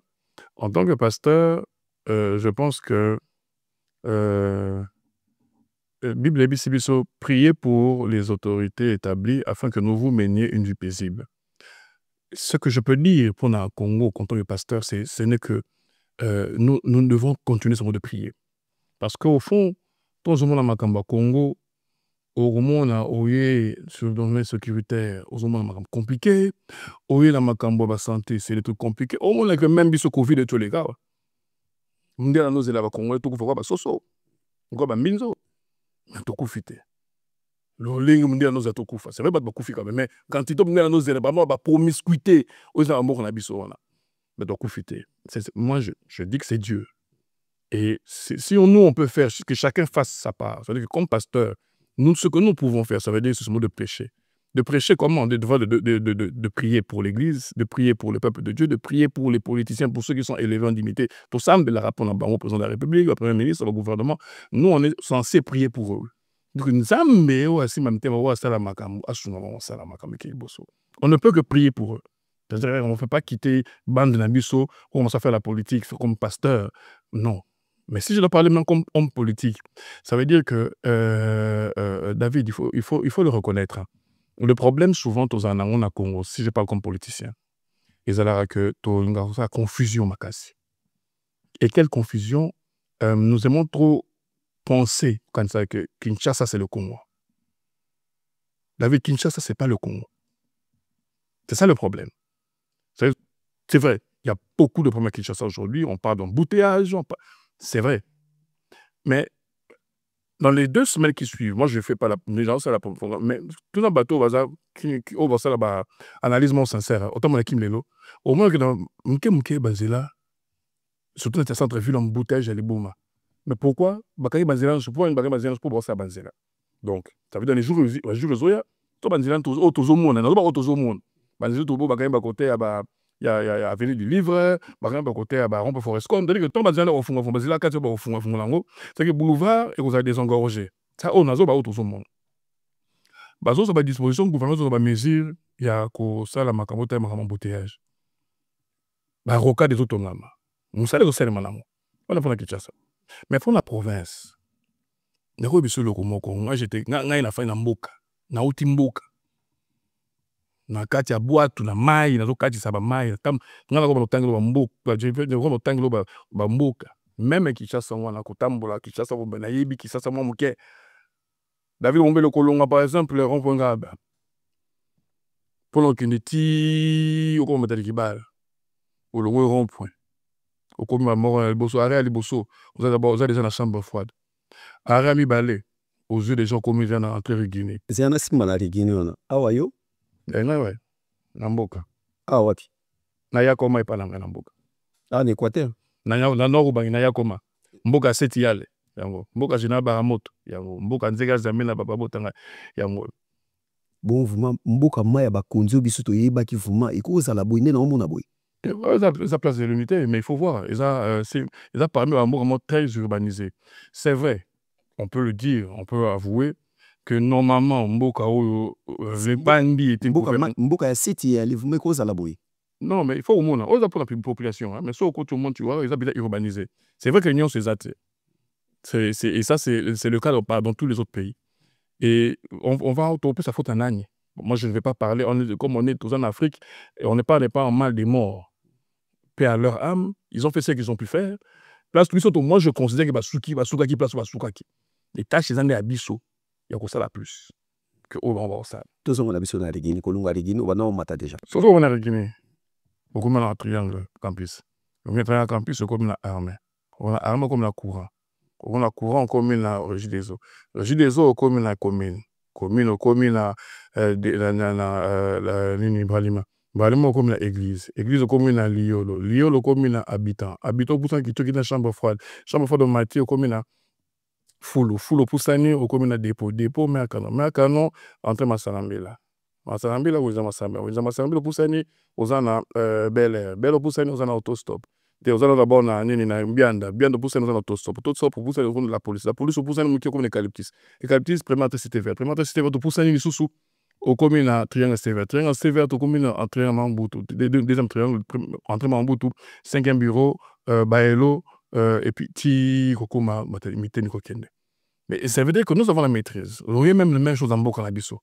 En tant que pasteur, je pense que Bible et Bissibiso, priez pour les autorités établies afin que nous vous meniez une vie paisible. Ce que je peux dire pour le Congo, en tant que pasteur, ce n'est que nous devons continuer ce mot de prier. Parce qu'au fond, dans le monde de Congo, au monde sur le domaine sécuritaire, au monde compliqué, au monde de santé, c'est des trucs compliqués. Au monde que même ce Covid et tous les gars. On dit à nous élèves congolais, tout faut pas soso, on va minzo, tout coufité. Le ligne on dit à nous tout coufa, c'est vrai pas beaucoup quand même, mais quand tu tombes dans nos élèves, bah promiscuité, aux amours on a biso là, mais tout coufité. Moi je dis que c'est Dieu. Et si nous on peut faire que chacun fasse sa part, c'est-à-dire que comme pasteur, nous, ce que nous pouvons faire, ça veut dire ce mot de prêcher. De prêcher comment? De prier pour l'Église, de prier pour le peuple de Dieu, de prier pour les politiciens, pour ceux qui sont élevés en dignité. Tout ça, de la répondre au président de la République, au Premier ministre, au gouvernement. Nous, on est censé prier pour eux. Donc, on ne peut que prier pour eux. C'est-à-dire on ne fait pas quitter Bande de Nabiso, on commence à faire la politique comme pasteur. Non. Mais si je dois parler maintenant comme homme politique, ça veut dire que David, il faut le reconnaître. Le problème souvent, au Congo, si je parle comme politicien, ils ont que la confusion makasi. Et quelle confusion? Nous aimons trop penser quand ça que Kinshasa c'est le Congo. David, Kinshasa c'est pas le Congo. C'est ça le problème. C'est vrai, il y a beaucoup de problèmes à Kinshasa aujourd'hui. On parle d'embouteillage, c'est vrai. Mais dans les 2 semaines qui suivent, moi je ne fais pas les gens, c'est la première. Mais tout dans le bateau, on va faire une analyse sincère. Autant que Lelo. Au moins que dans le Bazela, surtout dans le centre-ville, embouteillage, elle est boum. Mais pourquoi? Bakari Bazela, je prends une Bakari Bazela pour bosser à Bazela. Donc, ça veut dire les jours où tout Bazela, tout le monde, tout le monde. Bazela, tout le monde, Bakari Bakoté, il y a Avenue du Livre, par exemple, à côté à Rompe Forestcom, c'est-à-dire que tant que au fond, c'est que boulevard et vous avez désengorgé. Ça, on a tout le monde. Bazo, ça va disposition, le gouvernement va mesure, il y a ça, la macamote et embouteillage. Bah, roca des autres namas. Nous savons que c'est le manamo. On a fait la Kinshasa. Mais pour la province, ne pas oublier le Komoko. Moi, j'étais, na fait na mboka, na uti mboka. Na kati ya boîte na mai na kati sa ba mai tam ngala ko tangelo ba mboka je veux ko tangelo ba mboka même Kinshasa wana ko tambola Kinshasa ko na yebi Kinshasa mo muke David Ombele Kolonga par exemple le rond-point ngaba pour l'okinditi au ko metali kibala au le rond-point au ko ma mort bosso arrêt ali bosso vous avez déjà la chambre froide arrêt mi balé aux yeux des gens comme ils viennent entrer Guinée c'est un asima na Guinée wana awayo ouais, Namboka. Ah, wapi? Nayakoma et pas Namboka. Ah, en Équateur? Na nord ou Nayakoma. Mboka seti yale. Yango. Mboka jina baramoto. Yango. Mboka nzega zamena bababotanga. Yango. Bon, vraiment, mboka maya bakonzo bisuto yeba ki vraiment ikoza la boine na omona boy. Ça place de l'unité, mais il faut voir. Ils ont parmi un mot très urbanisé. C'est vrai. On peut le dire, on peut avouer que normalement mboka bandi était mboka ya city ya livumé cause à la boy. Non mais il faut au monde on pour la population hein, mais ça au côté au monde tu vois ils ont bien urbanisé. C'est vrai que l'Union c'est ça et ça c'est le cas dans tous les autres pays. Et on va autour ça faute un âne. Moi je ne vais pas parler comme on est tous en Afrique et on n'est pas en mal des morts. Paix à leur âme, ils ont fait ce qu'ils ont pu faire. Place plus surtout moi je considère que Basukaki place Basukaki. Les tâches ils en est à Bissau. Il y a ça la plus que on va ça. Tous on a besoin de la Guinée, Kolunga Guinée, on va non mata déjà. Sauf on a la Guinée. Beaucoup dans un triangle campus. On est un campus comme la armée. On a armée comme la courant. On a courant comme la régie des eaux. Régie des eaux comme la commune. Commune comme la ligne Bralima. Balimo comme la église comme na liolo comme na habitant pour ça qui toki na chambre froide de Mathieu comme na fulo pour sani au comme na dépôt mais à canon entre Masalambela où ils ont Masalambela pour sani aux ana bel pour sani aux ana autostop te aux ana d'abord na nini na bianda pour sani aux ana autostop pour sani la police pour sani muki comme eucalyptus prématé cité vert pour sani ni sous au commune à triangle sévère au commune en triangle Mambutu deuxième triangle entre Mambutu cinquième bureau Baelo et puis ti kokoma maternité ni kokende. Mais ça veut dire que nous avons la maîtrise. On a même la même chose en Boka na biso.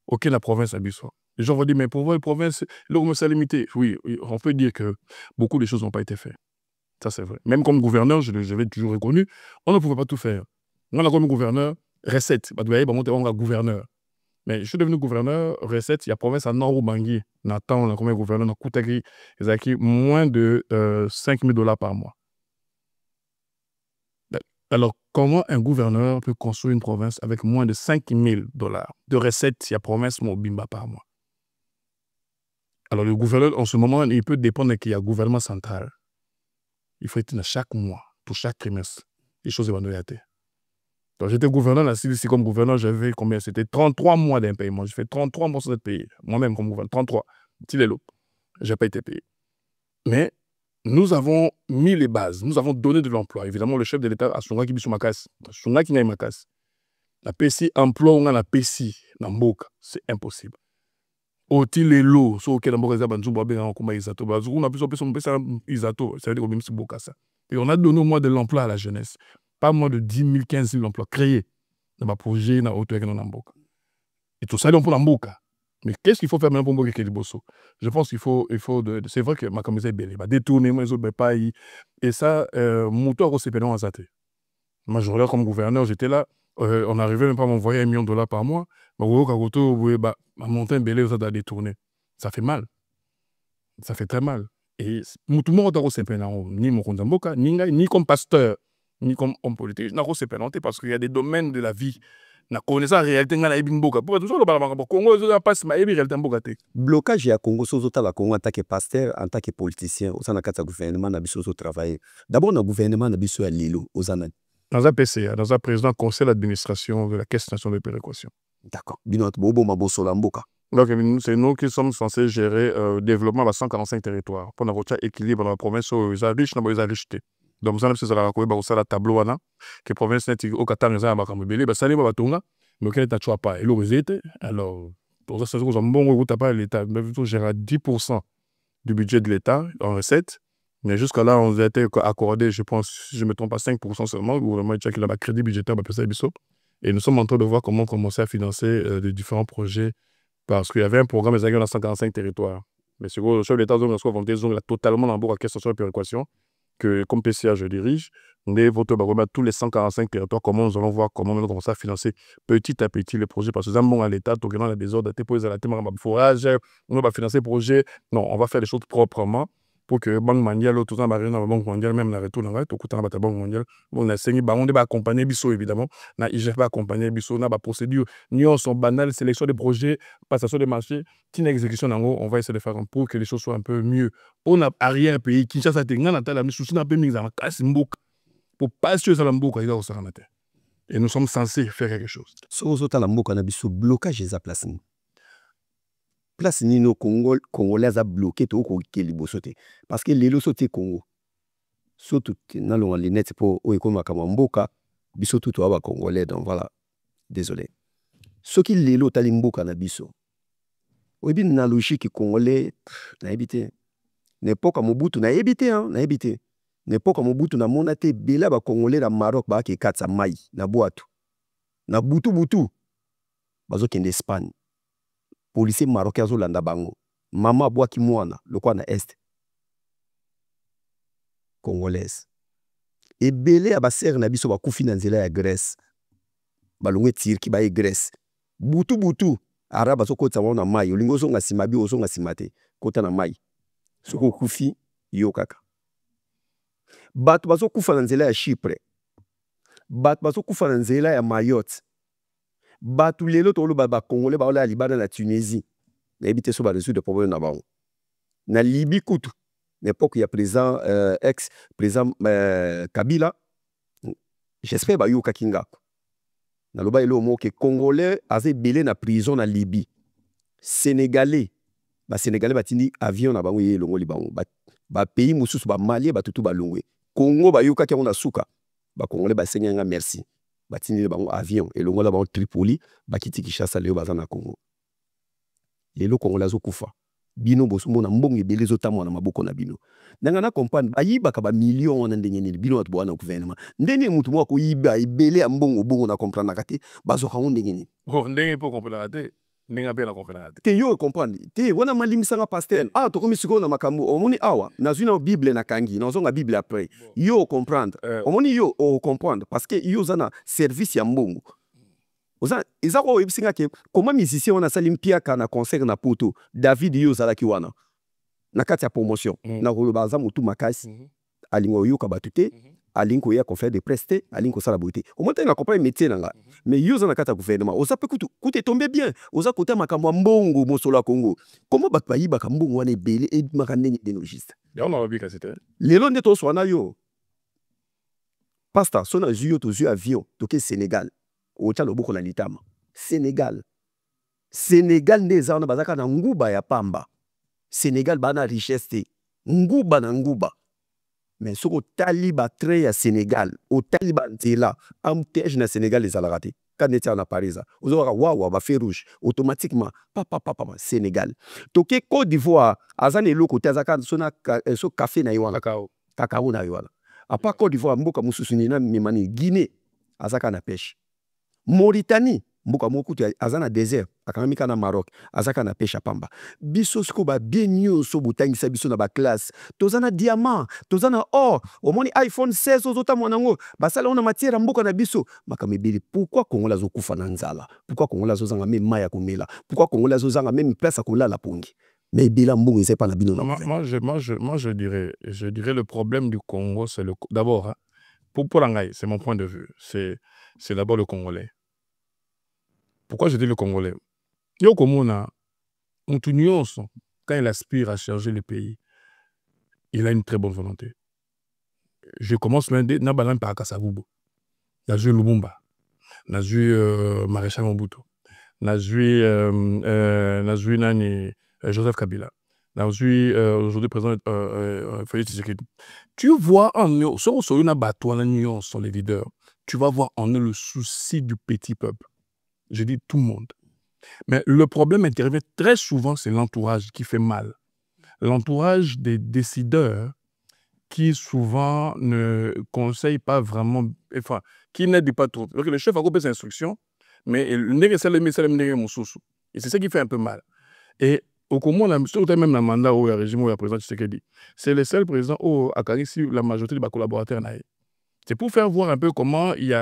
OK la province à biso. Les gens vont dire mais pour voir la province là c'est limité. Oui, on peut dire que beaucoup de choses n'ont pas été faites. Ça c'est vrai. Même comme gouverneur, je l'ai toujours reconnu, on ne pouvait pas tout faire. On a comme gouverneur recette, bah doyer monter on a gouverneur. Mais je suis devenu gouverneur, recette, il y a province à Nord-Bangui. Nathan, on a comme gouverneur dans Koutagri, ils ont acquis moins de $5,000 par mois. Alors, comment un gouverneur peut construire une province avec moins de $5,000 de recettes, il y a province Mobimba par mois? Alors, le gouverneur, en ce moment, il peut dépendre qu'il y a un gouvernement central. Il faut être chaque mois, pour chaque trimestre, les choses vont nous aider. Donc, j'étais gouverneur, là, ici, comme gouverneur, j'avais combien? C'était 33 mois d'impayement. J'ai fait 33 mois sans être payé. Moi-même, comme gouverneur, 33. Je n'ai pas été payé. Mais nous avons mis les bases. Nous avons donné de l'emploi. Évidemment, le chef de l'État a son gars qui est Makas. Son gars qui n'est Makas. La PCI, emploi, on a la PCI dans Mboka. C'est impossible. Oti les lots, so que Mboka Zabanzou, Babé, on a Isato. On a pu s'opérer Isato. Ça veut dire qu'on a Mboka ça. Et on a donné au moins de l'emploi à la jeunesse. Pas moins de 10 000, 15 000 emplois créés dans ma projet, dans l'autre Mboka. Et tout ça, on peut Mboka. Mais qu'est-ce qu'il faut faire maintenant pour Mboka Keliboso? Je pense qu'il faut c'est vrai que ma commissaire est belle, va détourner les autres pays. Et ça, mon tour c'est pénal à Zate. Moi, je regarde comme gouverneur, j'étais là, on n'arrivait même pas à m'envoyer $1 million par mois. Ma montagne belé, ça doit détourner. Ça fait mal. Ça fait très mal. Et tout le monde c'est pénal, ni mon Mboka, ni comme pasteur, ni comme homme politique. Je n'ai pas pénalité parce qu'il y a des domaines de la vie. Na connaissance réalité ngana ibi mboka pour toujours le parlement Congo ça passe ma ibi réalité mboka te blocage ya Congo sozo ta la Congo en tant que pasteur en tant que politicien au sein de kata gouvernement na biso so travailler d'abord na gouvernement na biso ya lilo aux années dans un PCA dans un président conseil d'administration de la caisse nationale de péréquation. D'accord bino bobo maboso la mboka. Donc c'est nous qui sommes censés gérer développement à 145 territoires pour avoir un équilibre dans la province où ils riches na ils riches. Donc, vous savez, c'est la tableau là, que province net au Qatar, nous avons un peu de ça, mais aucun n'état ne pas. Et l'obésité, alors, pour ça, c'est un bon route à part l'État. Nous gérons 10% du budget de l'État en recettes, mais jusqu'à là, on a été accordé, je pense, si je ne me trompe pas, 5% seulement. Le gouvernement a un crédit budgétaire, et nous sommes en train de voir comment commencer à financer les différents projets, parce qu'il y avait un programme des dans 145 territoires. Mais c'est le chef de l'État, il a totalement l'embourg à question de péréquation. Que comme PCA je dirige, mais votre baromètre tous les 145 territoires, comment nous allons voir comment nous commencer à financer petit à petit les projets, parce que ça à l'État, tout le désordre, à la forage, on va financer le projet, non, on va faire les choses proprement pour que Banque mondiale, tout ça, la Banque mondiale, même la retour, tout le la Banque mondiale, on a saigné, on va accompagner Bisso évidemment, on va accompagner Bisso, on a procédure, nous sont banales, sélection des projets, passation des marchés, une exécution en gros, on va essayer de faire pour que les choses soient un peu mieux. On a arrière pays, Kinshasa, pour pas sur ça, et nous sommes censés faire quelque chose. Ce blocage est à place. Place ni no Congolais a bloqué tout au Kelibosote. Parce que les losote Congo. Surtout, dans le net pour Oekoma Kamamboka, biso tout au Congolais, donc voilà. Désolé. Ce qui les lots Talimboka na biso. Oebi na logique Congolais, na évité. N'époque à Mobutu, na évité, hein, na évité. N'époque à Mobutu, na monate, bela ba Congolais, na Maroc, ba ke katsa mai, na boatu. Na butu. Bazo kende Espagne. Policier marocain zo landa bango. Mama boaki mwana, le quoi na est. Congolaise. Et belé a ba ser na biso ba kufi na nzela ya Grèce. Balongwe Turquie ba e Grèce. Butu. Araba zo kota wana mai, olingo zo ngasima bi ozo ngasimate, kota na mai. Soko kufi yo kaka. Batu bazo kufa na nzela ya Chypre. Batu bazo kufa na nzela ya Mayotte. Batu lelo tolo ba Congolais ba ola libana na Tunisie. Na ebité so ba résoudre problème na bango. na Libye kutu l'époque il y a président ex président Kabila j'espère ba yoka kinga na loba elo mo ke congolais azé belé na prison na Libye sénégalais batindi avion na bango ye longoli bango ba pays mususu ba Mali ba tutu ba longwe Congo ba yoka ki na suka ba congolais ba senyanga merci batindi bango avion et longola bango Tripoli ba kiti Kinshasa leo baza na Congo lelo congolais zo kufa bino bosumo na mbongo ebele zotamwa na maboko na bino nanga na comprendre bayibaka ba million wana ndenge nini bino watu bwana gouvernement ndenge mutu moko yiba ebele ya mbongo bongo na comprendre kati bazoka ndenge nini ndenge po comprendre te ndenge pe na comprendre te yo comprendre te wana malimisanga pasteur tokomi siko na makambo omoni awa nazwi na Bible na kangi nazonga Bible après yo comprendre omoni yo comprendre parce que yo zana service ya mbongo Ils ont eu comment musicien on a sali mpiaka na concert na poto David yo zalaki wana na kati ya promotion na baza mutu makasi alingo yo kabatute alingo ya conférence de presse alingo sala beauté au moins na comprendre métier nanga mais yo za na kati ya gouvernement oza pe kutu tomber bien oza kota makambo mbongo mosolo ya Congo comment bat bayiba ka mbongo wana ebele e makandenge de logiste ya on a bien c'était lelo ndeto swana yo pasta sona zuyo to zu avion toke Sénégal Ocha loboko na litama Sénégal nde eza wana bazaka na nguba ya pamba Sénégal bana richesse te nguba na nguba mais soko taliba train ya Sénégal o taliba nzela amtege na Sénégal ezalaka te kaneti na Paris ozowaka wawa ba feu rouge automatiquement papa Sénégal toke Côte d'Ivoire azana eloko te azaka sona so café na yiwana kakao na yiwana apa Côte d'Ivoire mboka mususu ni na mimani Guinée azaka na pêche Mauritanie mboka mokutu azana désert akamika na Maroc azaka na pêche pamba biso siko ba bien nyonso botangisa biso na ba classe tozana diamant tozana or omoni iPhone 16 ozota mwanango basala ona matière mboka na biso makamebeli pourquoi Kongola zo kufa na nzala pourquoi Kongola zo zanga même maya komela pourquoi Kongola zo zanga même place à kolala pongi mais bila mbongo c'est pas na bino na moi je dirais le problème du Congo c'est le d'abord pour l'angai c'est mon point de vue c'est d'abord le Congolais. Pourquoi je dis le Congolais? Yo komona, quand il aspire à changer le pays, il a une très bonne volonté. Je commence lundi, Nabalan par Kasavubo. Nazui Lumumba. Nazui Maréchal Mobutu. Nazui Nani Joseph Kabila. Nazui aujourd'hui président Félix Tshisekedi. Tu vois en eux, sur une abattoir, sont les leaders. Tu vas voir en eux le souci du petit peuple. Je dis tout le monde. Mais le problème intervient très souvent, c'est l'entourage qui fait mal. L'entourage des décideurs qui souvent ne conseillent pas vraiment, enfin, qui n'aident pas trop. Donc, le chef a coupé ses instructions, mais et c'est ça qui fait un peu mal. Et au Congo, même la mandat où il y a régime où il y a président Tshisekedi, c'est le seul président où a carré la majorité de collaborateurs. C'est pour faire voir un peu comment il y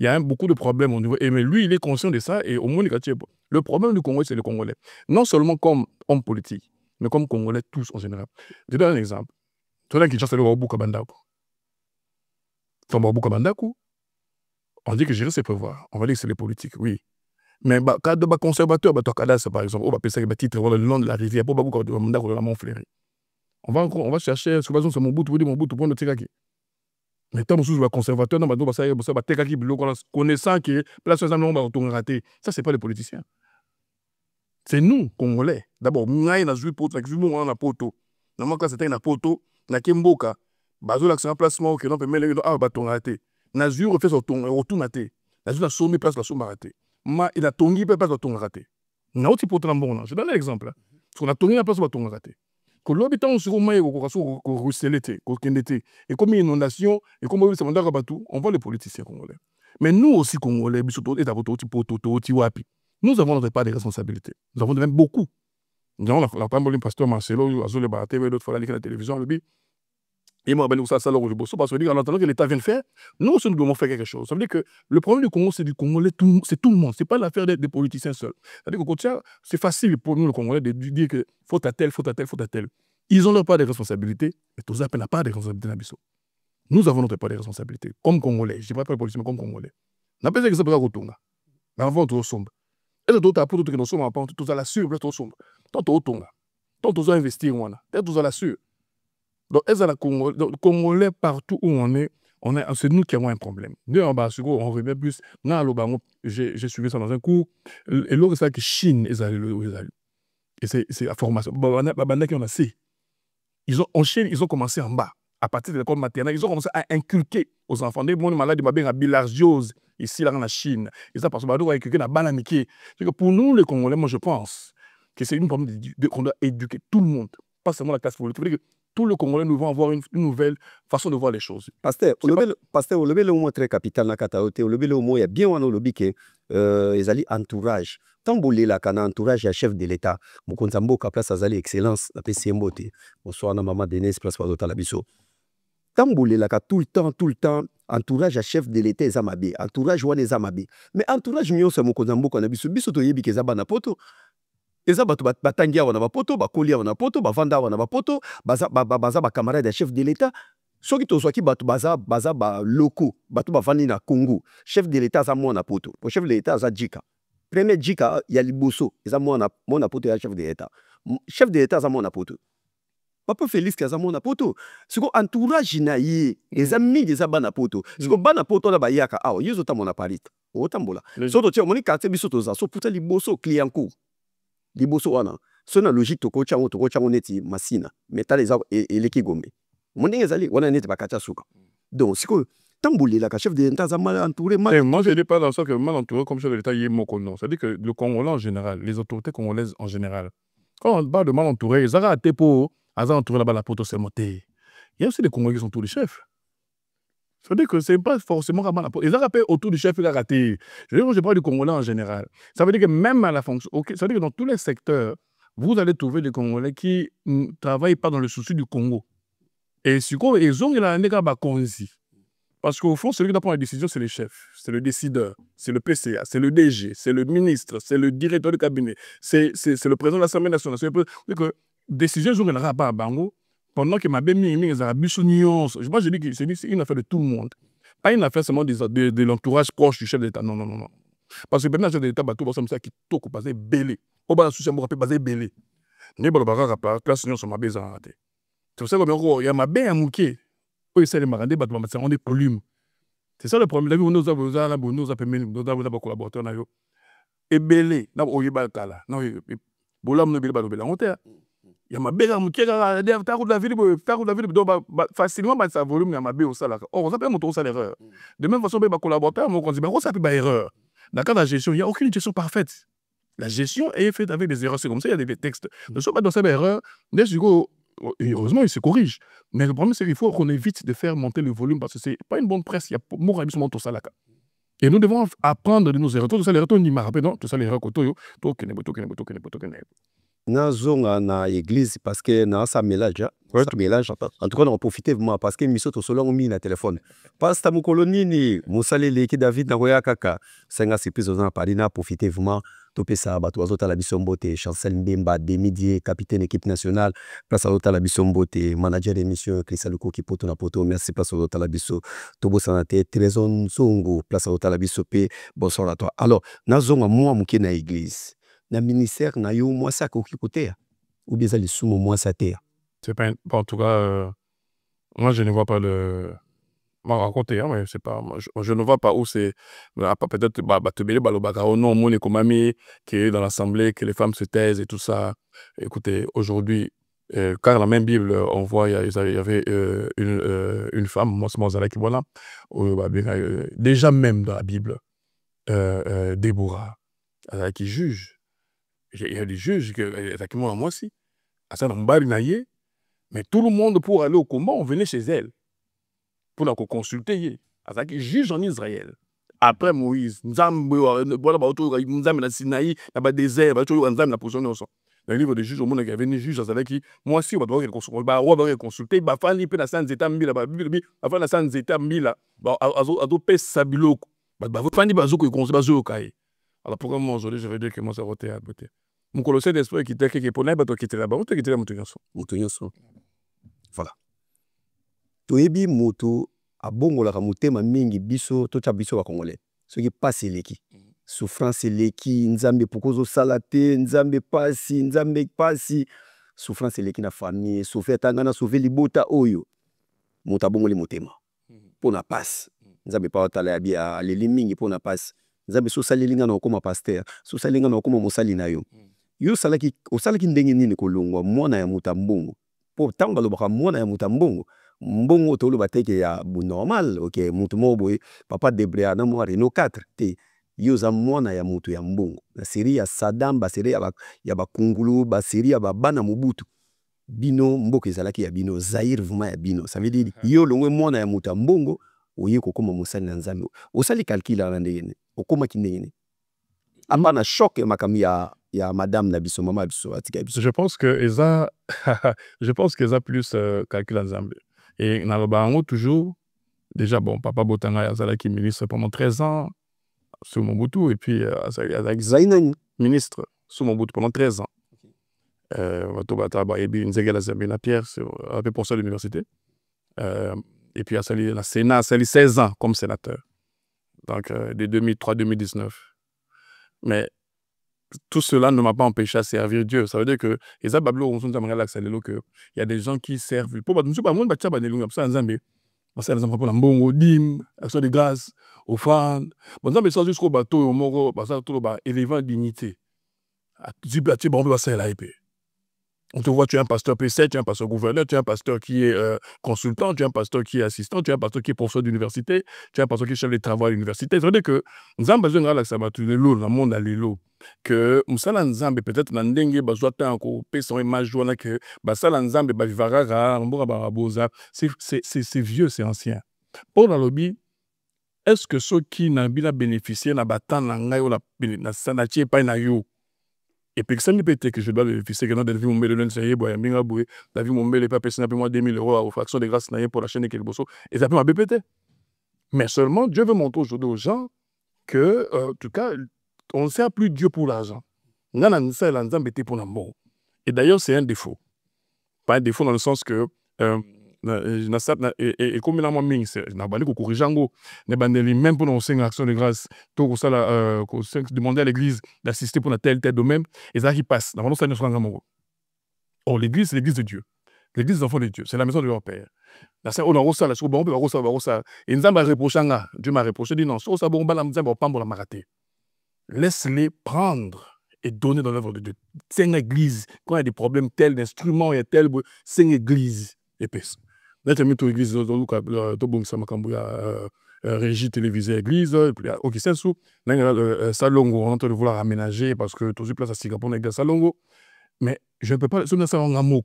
a beaucoup de problèmes au niveau. Et mais lui, il est conscient de ça. Et au moins, le problème du Congo, c'est le Congolais. Non seulement comme homme politique, mais comme Congolais tous en général. Je donne un exemple. Tu vois, Kinshasa, le Wabu Kabandaku. On dit que gérer ses pouvoirs. On va dire que c'est les politiques, oui. Mais quand de conservateur, par exemple, on va passer le titre le long de la rivière pour la Montfleury. On va chercher sur base de mon bout pour le tiraki. Mais tant que je suis conservateur, connaissant que place raté, ça c'est pas les politiciens. C'est nous, Congolais. D'abord, nous avons joué pour la poto. Nous avons c'était une poto, na Kimboka, bazo l'action placement que l'on peut mêler à bâton raté. Nous avons refait son retour raté. Nous avons somme place la somme raté. Ma il a tongi pas le ton raté. Nous avons pour bon. Je donne un exemple. Sur la tongi la place bâton raté. Que l'habitant sur le et comme une inondation, et comme on voit les politiciens congolais. Mais nous aussi, Congolais, nous avons notre part de responsabilités. Nous avons même beaucoup. Nous avons la parole du pasteur Marcelo, l'autre fois, la télévision, le et moi, parce que en attendant que l'État vienne faire, nous aussi nous devons faire quelque chose. Ça veut dire que le problème du Congo, c'est du Congolais, c'est tout le monde. Ce n'est pas l'affaire des politiciens seuls. C'est-à-dire qu'au contraire, c'est facile pour nous, le Congolais, de dire que faute à tel. Ils ont leur part de responsabilité, mais tout ça n'a pas de responsabilité. Nous avons notre part de responsabilité. Comme Congolais, je ne dis pas les politiciens, mais comme Congolais. On a besoin que ça soit Rotonga. Mais avant, tout sombre. Et tout à pour tout que nous sommes, tout à la sur, tout sombre. Tout au Tonga. tant aux investir, peut-être aux la sûr. Donc, Congolais, partout où on est, c'est nous qui avons un problème. Nous, on revient plus. J'ai suivi ça dans un cours. Et l'autre, c'est que Chine, ils allaient. Et c'est la formation. En Chine, ils ont commencé en bas. À partir de l'école maternelle, ils ont commencé à inculquer aux enfants. Des malades, ils ont bilharziose ici, là, en Chine. Ils ont parce que inculquer la bananique. C'est que pour nous, les Congolais, moi, je pense que c'est une problème qu'on doit éduquer tout le monde. Pas seulement la classe politique. Tout le Congolais, nous vont avoir une nouvelle façon de voir les choses. Pasteur, au level au moins très capital na kataote, au level au moins il y a bien un lobby que ezali entourage. Tambolé la kana entourage ya chef de l'État. Mokonzambo ka place azali excellence na PC Mbote. Bonsoir na maman Denise place par la biso. Tambolé la ka tout le temps entourage ya chef de l'État ezamabe, entourage wana ezamabe. Mais entourage nyonso mokonzambo kana biso to yebi ke zaba na poto. Eza bato batangia wana bapoto, bakolia wana poto, bavanda wana bapoto, baza ba camarade ya chef de l'État. Soki tozwaki bato baza ba loko, bato bavandi na Congo. Chef de l'État za mwana poto. Pour chef de l'État za Djika. Premier Djika ya liboso, eza mwana poto ya chef de l'État. Chef de l'État za mwana poto. Papa Félix kaza mwana poto. Siko entourage na ye, eza mingi eza bana poto. Siko bana poto na bayaka, yezo ta mona parite. Otambola. Soto tia moni quartier biso toza, so puta liboso client ko. Liboso wana so na logique toko chango neti masina metal eza eleki gombe mondenge ezali wana neti bakacha suka donc siko tambouli la chef de l'État mal entouré moi je dis pas dans ça que mal entouré comme chef de l'État yemoko non, c'est à dire que le Congolais en général, les autorités congolaises en général, quand on parle de mal entouré, ils arrêtent pour entouré là-bas la poto c'est monté. Il y a aussi des Congolais qui sont tous les chefs. Ça veut dire que c'est pas forcément la poto. Ils arrêtent autour du chef il a raté. Je parle du Congolais en général. Ça veut dire que même à la fonction, ça veut dire que dans tous les secteurs, vous allez trouver des Congolais qui ne travaillent pas dans le souci du Congo. Et si ils ont un négà bakonzi. Parce qu'au fond, celui qui doit prendre la décision, c'est le chef, c'est le décideur, c'est le PCA, c'est le DG, c'est le ministre, c'est le directeur du cabinet, c'est le président de l'Assemblée nationale. C'est-à-dire que décision, ils n'auront pas à Bango, pendant que ma belle-mère, moi je dis que c'est une affaire de tout le monde. Pas une affaire seulement de l'entourage proche du chef d'État. Non, non, non, non. Parce que maintenant, le chef d'État, tout le monde qui toko basé belé. Au bas de souci, on va basé belé. Ni bon le rapport, classe union sur ma baise en raté. C'est ça que il y a ma baie à mouquer. Oui, c'est les marandés, on est volume. C'est ça le problème. Nous avons collaborateur. Et belé, nous avons eu Balkala. Il y a ma baie à mouquer, faire la ville, facilement, ça volume, il y a ma baie au salaire. Or, on s'appelle mon salaire l'erreur. De même façon, les collaborateurs, on dit, ça peut pas erreur. Dans le cas de la gestion, il n'y a aucune gestion parfaite. La gestion est faite avec des erreurs. C'est comme ça, il y a des textes. Ne sois pas dans cette erreur. Heureusement, il se corrige. Mais le problème, c'est qu'il faut qu'on évite de faire monter le volume parce que ce n'est pas une bonne presse. Il y a beaucoup de choses. Et nous devons apprendre de nos erreurs. Tout ça, les erreurs, on m'a rappelé, non? Tout ça, les erreurs, Nazonga na église parce que na ça mélange en tout cas on profiter vraiment parce que miso to solo mi na téléphone parce que mon colonini musalele ki David na roya kaka senga surprise aux Paris na profiter vraiment to pesa ba to azota la bisombote Chancel Mbemba Demidier capitaine équipe nationale place azota la bisombote manager émission Krisaluko ki poto na poto merci place azota la biso to bosanate Trésor Nzongo place azota la bisope bonsoir à toi alors nazonga moi muke na église na ministère na yo moi ça ko côté ou bien ça les sous moi ça terre c'est pas en tout cas moi je ne vois pas le m'a raconté hein, mais c'est pas je ne vois pas où c'est peut-être te belé non mon économie qui est dans l'assemblée que les femmes se taisent et tout ça. Écoutez aujourd'hui car la même Bible on voit il y avait une femme moi qui voilà déjà même dans la Bible Déborah qui juge. Il y a des juges qui exactement moi aussi. Mais tout le monde pour aller au combat, on venait chez elle. Pour la consulter. Qui juge en Israël. Après Moïse, dans le livre des juges, au monde qui avait des juges, moi aussi, on va consulter. Alors pourquoi moi aujourd'hui je veux dire que moi ça va être peut-être. Mon colossal d'esprit qui était quelque pour n'importe qui était là-bas, qui était là Moutonyoso. Voilà. Toyebi moto abongo la mutema mingi biso tocha biso ba congolais. Ce qui passe leki. Souffrance leki, nzambe pokozo salate, nzambe pasi. souffrance eleki na famille souffrir tangana sauver libota oyo moto abongoli motema mpona passe nzambe pa otala ya bia aleli mingi mpona passe nzambe so osaleli nga na okoma pasteur so osaleli nga na okoma mosali na yo yo osalaki ndenge nini kolongwa mwana ya moto mbongo mpo ntango balobaka mwana ya moto mbongo mbongo toloba teke ya normal ok moto moko boye papa debrea na mwa Renault 4 te yo za mwana ya moto ya mbongo na série ya Saddam ba série ya bakungulu ba série ya babana Mobutu bino mboka ezalaki ya bino Zaire vraiment ya bino ça veut dire yo longwe mwana ya moto mbongo oye kokoma mosali na nzambe osali calcul na ndenge okoma kindenge amba na choc makami ya madame na biso mama biso atika biso je pense que ça plus calcul en nzambe et na lobango toujours déjà bon papa Botanga azalaki ministre pendant 13 ans sous Mobutu et puis Zainani ministre sous Mobutu pendant 13 ans et puis Nzegela Zambena Pierre c'est un peu pour ça l'université et puis la Sénat a sali 16 ans comme sénateur donc de 2003-2019 mais tout cela ne m'a pas empêché à servir Dieu. Ça veut dire que il y a des gens qui servent. Pour action de grâce, offrande. Bon, ça message jusqu'au bateau, au moro, élevant dignité. On te voit, tu es un pasteur P7, tu es un pasteur gouverneur, tu es un pasteur qui est consultant, tu es un pasteur qui est assistant, tu es un pasteur qui est professeur d'université, tu es un pasteur qui est chef de travail à l'université. Ça veut dire que nous avons besoin de dans le monde à l'élo. Que Moussala Nzambe peut-être Nandenge Bazwata encore Pesson et Majouana que Basala Nzambe Bavivarara, c'est vieux, c'est ancien. Pour la lobby, est-ce que ceux qui n'ont pas bénéficié n'a pas na sanachi pas na yo et puis ça me peut être que je dois bénéficier que dans David Mombele le nseye boya minga boye David Mombele pas personne n'a moi 2000 € aux fractions de grâce na pour la chaîne quelque bosso et ça peut ma BPT. Mais seulement Dieu veut montrer aujourd'hui aux gens que en tout cas on ne sert plus Dieu pour l'argent. Et d'ailleurs, c'est un défaut. Pas un défaut dans le sens que et comme il a moins ming, c'est n'a pas dit qu'on corrige en gros. Même pour nos 5 actions de grâce, tout ça là, demander à l'église d'assister pour tel domaine, et ça qui passe. Or l'église, c'est l'église de Dieu. L'église des enfants de Dieu, c'est la maison de leur père. On a reçu la chose, on peut reçu. Et nous avons reproché, Dieu m'a reproché, dit non, ça bon, on va pas la marater. Laisse-les prendre et donner dans l'œuvre de Dieu. C'est une église. Quand il y a des problèmes tels d'instruments, il y a tel, c'est une église épaisse. Là, tu as mis ton église, régie télévisée église, ok, c'est sous. Salongo, on est en train de vouloir aménager parce que tout de place à Singapour, on a des salongo. Mais je ne peux pas, ça va me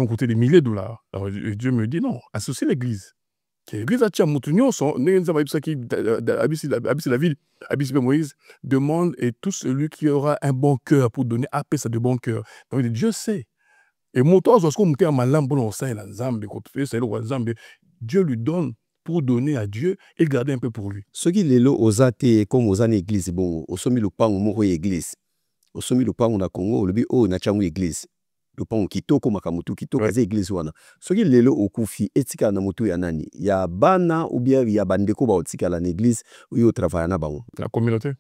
coûter des milliers de $. Alors Dieu me dit non, associe l'église. L'église a tia Moutounion, la ville, Moïse demande et tout celui qui aura un bon cœur pour donner appel ça de bon cœur. Donc Dieu sait. Et Dieu lui donne pour donner à Dieu et garder un peu pour lui. Ce qui est là aux athées comme aux années église, bon, au sommet le pan au église. Au sommet le pan on a Congo, le bi o na changu église. Le pan kitoko makamutu kitoko za église wana. Ce qui est là au kufi etika na mutu ya nani. Ya bana ou bien ya bandeko ba otika la église ou yo travaille na bango. La communauté.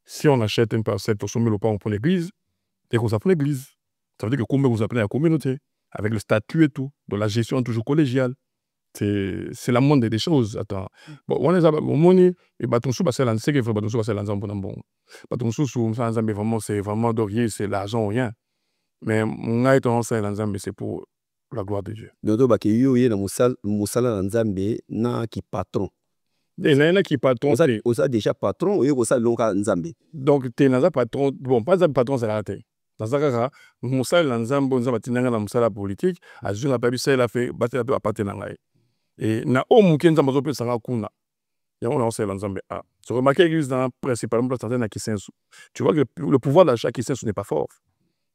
Si on achète une parcelle au sommet le pan pour l'église, et qu'on s'appelle l'église. Ça veut dire que comme vous appelez la communauté, avec le statut et tout, de la gestion toujours collégiale, c'est la moindre des choses. Attends. Bon, on est à Moni, et Baton Sou, c'est l'ensemble, c'est Baton Sou, c'est l'ensemble pour un bon. Baton Sou, c'est vraiment d'orier, c'est l'argent ou rien. Mais on a été ensemble, l'ensemble, c'est pour la gloire de Dieu. Dodo Bakeyo, il y a Moussala Nzambe, na qui patron. Il y en a qui patron. On a déjà patron, et on a l'onka Nzambe. Donc, tu es patron, bon, pas un patron, c'est raté. Dans ce cas-là, Moussala Nzambe, on a tinanga na Moussala politique, a joué la babissa, il a fait battre la partenariat. Et na o mouken Nzambe zope sanga kuna. Il y a un Moussala Nzambe a. Tu remarques l'église dans principalement la tu vois que le pouvoir d'achat qui n'est pas fort.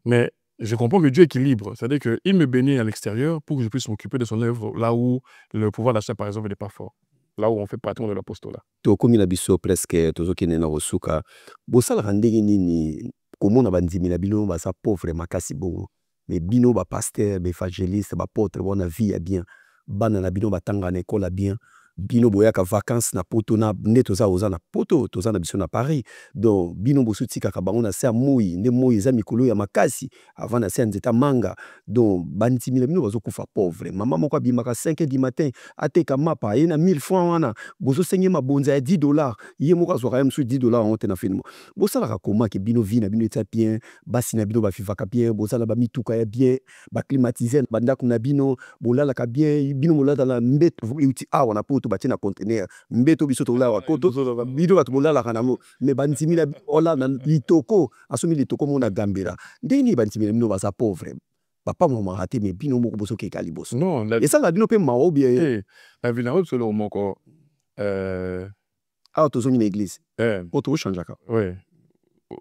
Mais je comprends que Dieu équilibre. C'est-à-dire qu'il me bénit à l'extérieur pour que je puisse m'occuper de son œuvre là où le pouvoir d'achat, par exemple, n'est pas fort. Là où on fait patron de l'apostolat. Comme il a dit presque, tous ceux qui sont dans Souka, Bossal Randé ni comment on a bandimi la bino, ça pauvre, makasi bon. Mais bino, ba pasteur, ba évangéliste, ba porte, on a vie bien. Bana la bino, ba tanga na école bien. bino boyaka vacances na poto na nde toza oza na poto toza na biso na Paris donc bino boso tikaka bango na se ya moi nde moi eza mikolo ya makasi avant na se ya nzeta manga donc bantimila bino bazokufa pauvre mama moko abimaka 5h du matin ateka mapa ye na 1000 francs wana bozo sengi mabonza ya $10 ye moko azwaka msu $10 en te na film bosalaka koma ke bino vi na bino eta bien basi na bino bafivaka bien bozala bamituka ya bien baclimatiser bandako na bino bolalaka bien bino molatala mbeto uti awa na poto batie na conteneur mbeto biso tolala koto bino bato bolalaka nango me bantimila ola na litoko asomi litoko mona gambera ndeni bantimila bino baza pauvre papa mama raté mais bino moko boso ke kaliboso non et ça la bino pe mao bien la vie na solo moko tozo une église auto changeaka ouais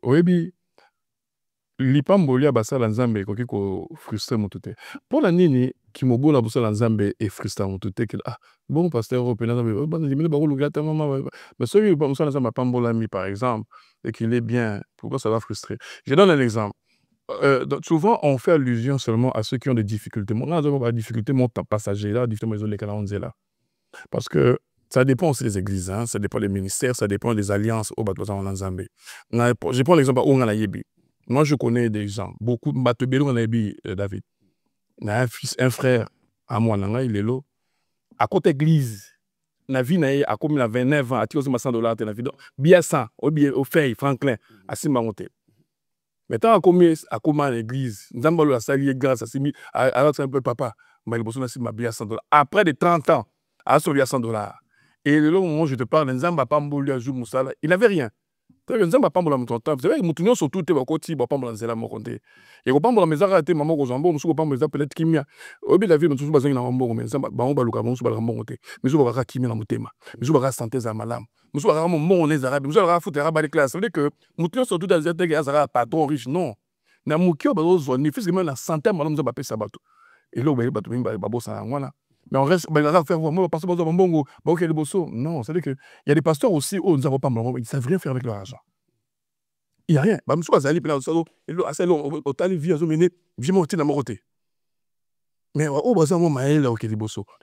oyebi lipamboli ya basala nzambe ekoki ko frustrer motu te mpona nini kimobola bosala nzambe e frustra motu te ke bon pasteur européen nzambe bandimile bakolukela te mama mais soki mosala nzambe apambolami par exemple et qu'il est bien pourquoi ça va frustrer je donne un exemple souvent on fait allusion seulement à ceux qui ont des difficultés mon a difficulté mon temps passager là difficulté les calendriers là parce que ça dépend aussi des églises, hein, ça dépend des ministères, ça dépend des alliances au bateau en Zambie. Je prends l'exemple où on a Yebi. Moi, je connais des gens, beaucoup de bateaux en Yebi, David. Il a un fils, un frère, à moi, il est là. À côté de l'église, la vie a comme 29 ans, à tirer $100, la vie. Bien ça, au fait, Franklin, à Simbamonte. Maintenant, à comment l'église, Zambalo a sali grâce à Simi, à un peu papa, mais il a bien $100. Après de 30 ans, à sauver $100. Et le moment où je te parle, Nzamba Pamboli a joué Moussala, il n'avait rien. Nzamba Pambola Moutonta, vous savez, Moutunion surtout, tu vas côté, Pambola Nzela Mokonte. Et au Pambola Mezara, tu maman Gozambo, Moussou Pambola peut-être Kimia. Au bout de la vie, Moussou Bazin Nambo, mais Nzamba Baluka, Moussou Balambote. Moussou Bara Kimia Moutema. Moussou Bara Santé Zamalam. Moussou Bara Mon les Arabes. Moussou Bara Fouté Rabat les classes. Ça veut dire que Moutunion surtout dans les Azara, patron riche, non. Na Moukio Bazo Zoni, physiquement, la santé, Madame Zabapé Sabato. Et là, Babo Sanwana. Mais on reste, on va faire moi, pasteur Bongo, non, c'est-à-dire qu'il y a des pasteurs aussi, ils ne savent rien faire avec leur argent. Il n'y a rien. Mais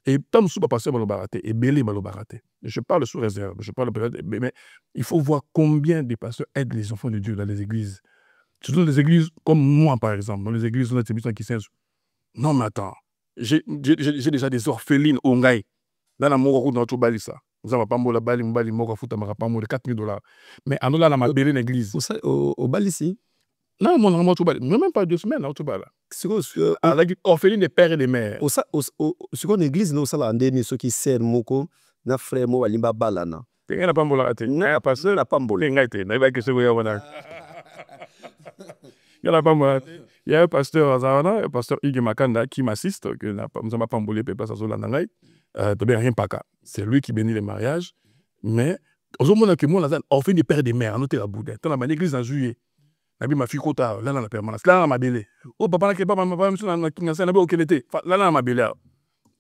et tant que pasteur et belé je parle sous réserve, mais il faut voir combien de pasteurs aident les enfants de Dieu dans les églises. Surtout les églises comme moi, par exemple, dans les églises où on a qui sont. Non, mais attends. J'ai déjà des orphelines au Ngaï. Dans la mort, dans tout Balissa. Nous avons pas la bali, mbali, mort, fouta, marapa, mort, $4,000. Mais en là, on a belé l'église. Au Balissi? Non, mon amour, tout bali. Même pas 2 semaines, tout bali. Avec orpheline des pères et des mères. Ce qu'on église, nous, ça l'a andé, ceux qui servent, moko, na frère, mo, walimba, balana. Il n'y a pas de raté. Il n'y a pas de il y a un pasteur à Zarana, un pasteur Ige Makanda qui m'assiste, que nous n'avons pas embolé Pépa Sazola Nangaï. C'est lui qui bénit les mariages. Mais, au moment où moi, on fait des pères et des mères, on a boudin. Dans l'église en juillet, ma fille Kota, là, la permanence, là, ma belle. Oh, papa, qui est pas ma là, ma belle.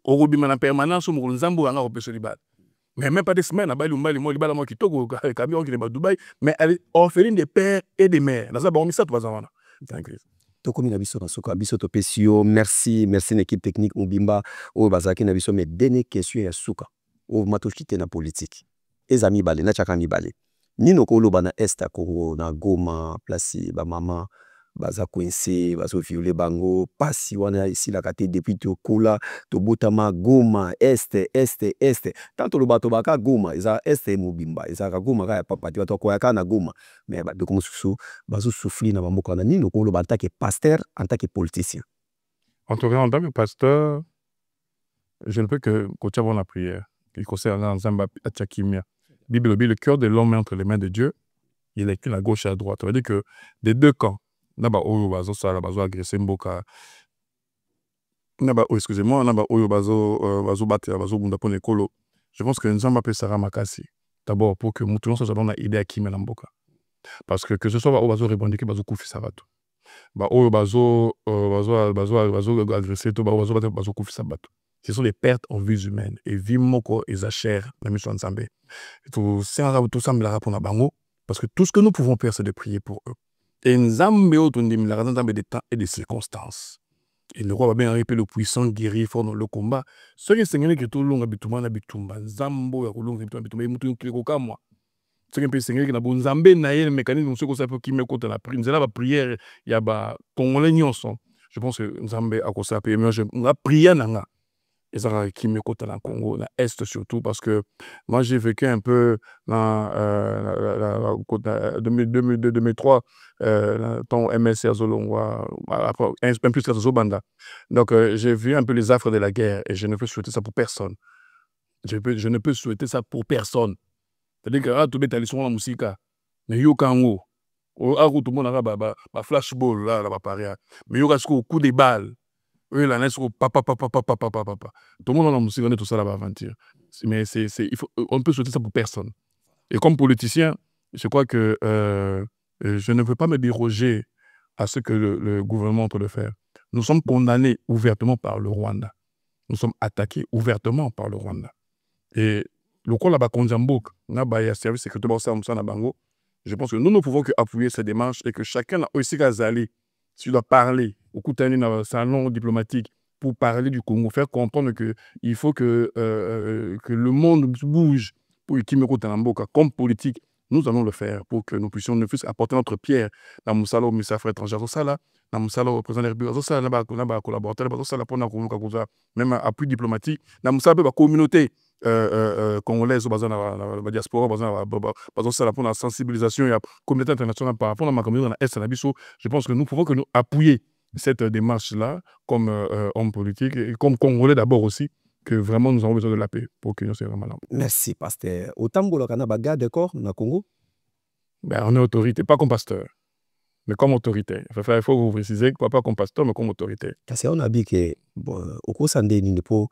Au Rubi, ma permanence, au Nzambo, on a repêché les balles. Mais même pas des semaines, à Bali, moi, qui togo, camion qui est à Dubaï, mais elle est orpheline des pères et des mères. Dans ça, on ça, tu vas en merci l'équipe technique Mbimba au Bazaki na biso mais dernière question ya suka au matoshite na politique les amis balé na chaka mibale nino ko loba na est ko na Goma place ba mama baza coincé bazo violer bango pasi wana ici la kate depuis to kola to botama Goma est tanto lo bato baka Goma eza est Mobimba eza ka Goma ka papa ti bato ko ya na Goma mais ba de comme susu bazo souffrir na bamboka na nino ko lo en tant que pasteur en tant que politicien en tout cas en tant que pasteur je ne peux que coacher avant la prière qui concerne Nzamba Atchakimia Bible le cœur de l'homme est entre les mains de Dieu il est à gauche et à droite ça veut dire que des deux camps naba oyo bazo sala bazo agresser mboka naba excusez-moi naba oyo bazo battre bazo bunda pone kolo je pense que Nzamba peut sera makasi d'abord pour que mutuno soit dans idée à kimela mboka parce que ce soit bazo revendiquer bazo kufisa bato ba oyo bazo agresser to bazo kufisa bato ce sont des pertes en vies humaines et vie moko et cher la mission Nzambe tout ça me pour na bango parce que tout ce que nous pouvons faire c'est de prier pour eux. Et Nzambe otondim la raison des temps et des circonstances. Et le roi va bien arriver le puissant guerrier fort dans le combat. Ce qui est sengeli que tout le monde a bitumba na bitumba. Zambo ya kulunga bitumba mutu kliko kamwa. Ce qui est sengeli que na bon Zambé na yel mécanisme ce que ça peut qui me compte la prière. La prière ya ba congolais nyonso. Je pense que Zambé a ko ça peut mais je la prière nanga. Et ça qui me compte dans le Congo, dans l'Est surtout, parce que moi j'ai vécu un peu dans 2002-2003, ton MSC à Zolongwa, un peu plus qu'à Zobanda. Donc j'ai vu un peu les affres de la guerre et je ne peux souhaiter ça pour personne. Je ne peux souhaiter ça pour personne. C'est-à-dire que tout le monde est allé sur la musique, mais yo kango, tout le monde a flashball là, mais yo a coup de balle. Oui, la neige, papa. Tout le monde a musique, tout ça là-bas aventure. Mais on ne peut souhaiter ça pour personne. Et comme politicien, je crois que je ne veux pas me déroger à ce que le gouvernement peut le faire. Nous sommes condamnés ouvertement par le Rwanda. Nous sommes attaqués ouvertement par le Rwanda. Et le coup là-bas, il y a service sécurité, je pense que nous ne pouvons qu'appuyer cette démarche et que chacun a aussi qu'à aller, s'il doit parler, au coup dans un salon diplomatique, pour parler du Congo, faire comprendre qu'il faut que le monde bouge pour qu'il me coûte comme politique. Nous allons le faire pour que nous puissions ne plus apporter notre pierre dans le salon au ministère des Affaires étrangères, dans le salon au président de la République, collaborateur, même appui diplomatique, dans le salon de la communauté congolaise, dans la diaspora, pour la sensibilisation et la communauté internationale par rapport à ma communauté dans l'Est, je pense que nous pouvons que nous appuyer cette démarche-là comme homme politique et comme Congolais d'abord aussi, que vraiment nous avons besoin de la paix pour que nous soyons vraiment là. Merci, pasteur. Autant que l'on a garde corps dans le Congo? Ben, on est autorité, pas comme pasteur, mais comme autorité. Il faut vous préciser, pas comme pasteur, mais comme autorité. Parce qu'on a dit que, au cours de pour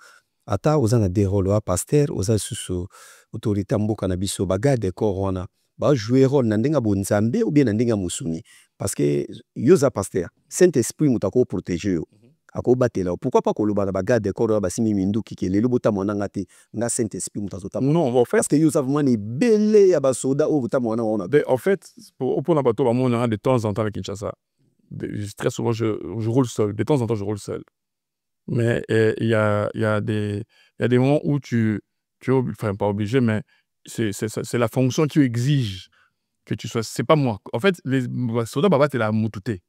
ata aux an des rôles pasteur, aux sous autorité mboka na biso bagarde corps wana ba jouer rôle na ndenga bonzambe ou bien na ndenga musuni parce que yoza pasteur Saint-Esprit mutako protéger yo ako batela pourquoi pas koloba na bagarde corps ba simi minduki ke lelo botamona ngate na Saint-Esprit mutazota non en fait parce que yoza vraiment ni belé ya ba soda au botamona on a en fait pour na bato ba mona de temps en temps avec Kinshasa très souvent je roule seul, de temps en temps je roule seul. Mais il y a des moments où tu enfin pas obligé, mais c'est la fonction qui exige que tu sois. C'est pas moi. En fait, les soldats battent la moutouté.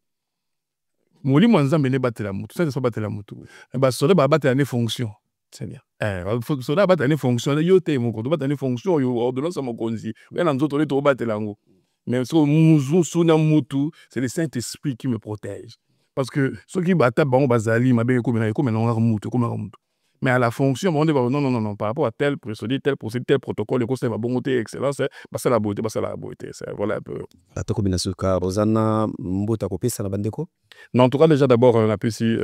Moli mwanza mene battent la moutou. Ça, c'est pas battre la moutou. Les soldats battent la fonction. C'est bien. Les soldats battent la fonction. Yo te mon compte battre la fonction. Yo ordonnance à mon consi. Mais dans d'autres les battre la moutou. Mais ce moutou, c'est le Saint-Esprit qui me protège. Parce que ceux qui battent, bazali, mais à la fonction, on dit non, par rapport à tel procédé, tel protocole, le conseil va bon côté, excellence, c'est la beauté, voilà un peu. La combinaison car Rosana Mbota Kopé, ça la bande quoi? Non, en tout cas, déjà d'abord, on a pu ici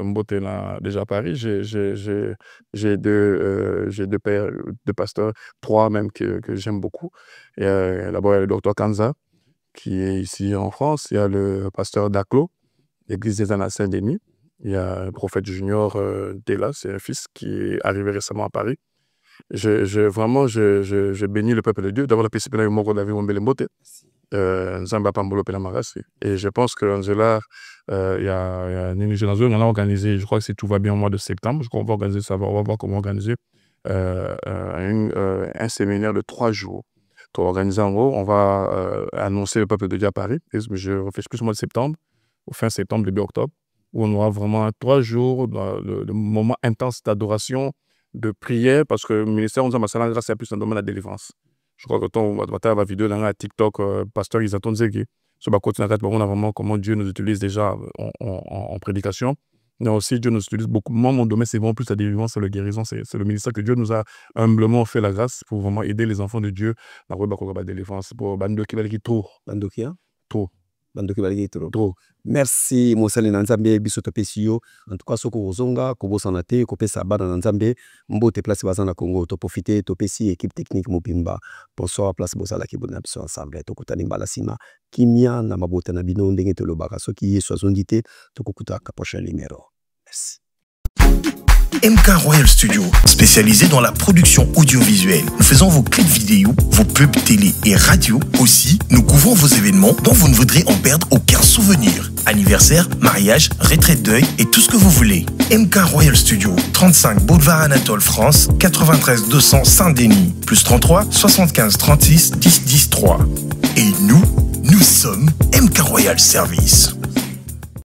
Mbote déjà à Paris. J'ai deux pères, deux pasteurs, trois même que j'aime beaucoup. Et d'abord, il y a le docteur Kanza, qui est ici en France. Il y a le pasteur Daclo, l'église des Annas Saint-Denis. Il y a le prophète junior Dela, c'est un fils qui est arrivé récemment à Paris. Vraiment, je bénis le peuple de Dieu. D'abord, la PCP là, et je pense que Angela, il y a une génération, on a organisé, je crois que c'est tout va bien au mois de septembre. Je crois qu'on va organiser ça, on va voir comment organiser un séminaire de 3 jours. Pour organiser en gros, on va annoncer le peuple de Dieu à Paris. Et je réfléchis plus au mois de septembre, au fin septembre, début octobre, où on aura vraiment 3 jours, le moment intense d'adoration, de prière, parce que le ministère, on a grâce à plus dans le domaine de la délivrance. Je crois que ton va vidéo dans la TikTok, pasteur, ils attendent que ce côté on a vraiment comment Dieu nous utilise déjà en prédication. Mais aussi, Dieu nous utilise beaucoup. Moi, mon domaine, c'est vraiment plus la délivrance et la guérison. C'est le ministère que Dieu nous a humblement fait la grâce pour vraiment aider les enfants de Dieu dans la délivrance. Pour Bando qui va le trop. Bando qui a trop. Trop. Merci Mosali Nanzambe biso topesio en tout cas soko ozonga kobosana te kopesa bana Nanzambe mbote place bazana Congo to profiter topesi équipe technique mobimba bonsoir place bosala ki bona biso ensemble to kutani mbala sima kimia na mabota na bino ndenge to lobaka soki yeso azongite to kokuta ka prochain numéro. Merci. MK Royal Studio, spécialisé dans la production audiovisuelle. Nous faisons vos clips vidéo, vos pubs télé et radio. Aussi, nous couvrons vos événements dont vous ne voudrez en perdre aucun souvenir. Anniversaire, mariage, retraite deuil et tout ce que vous voulez. MK Royal Studio, 35 Boulevard Anatole France, 93 200 Saint-Denis, plus 33 75 36 10 10 3. Et nous sommes MK Royal Service.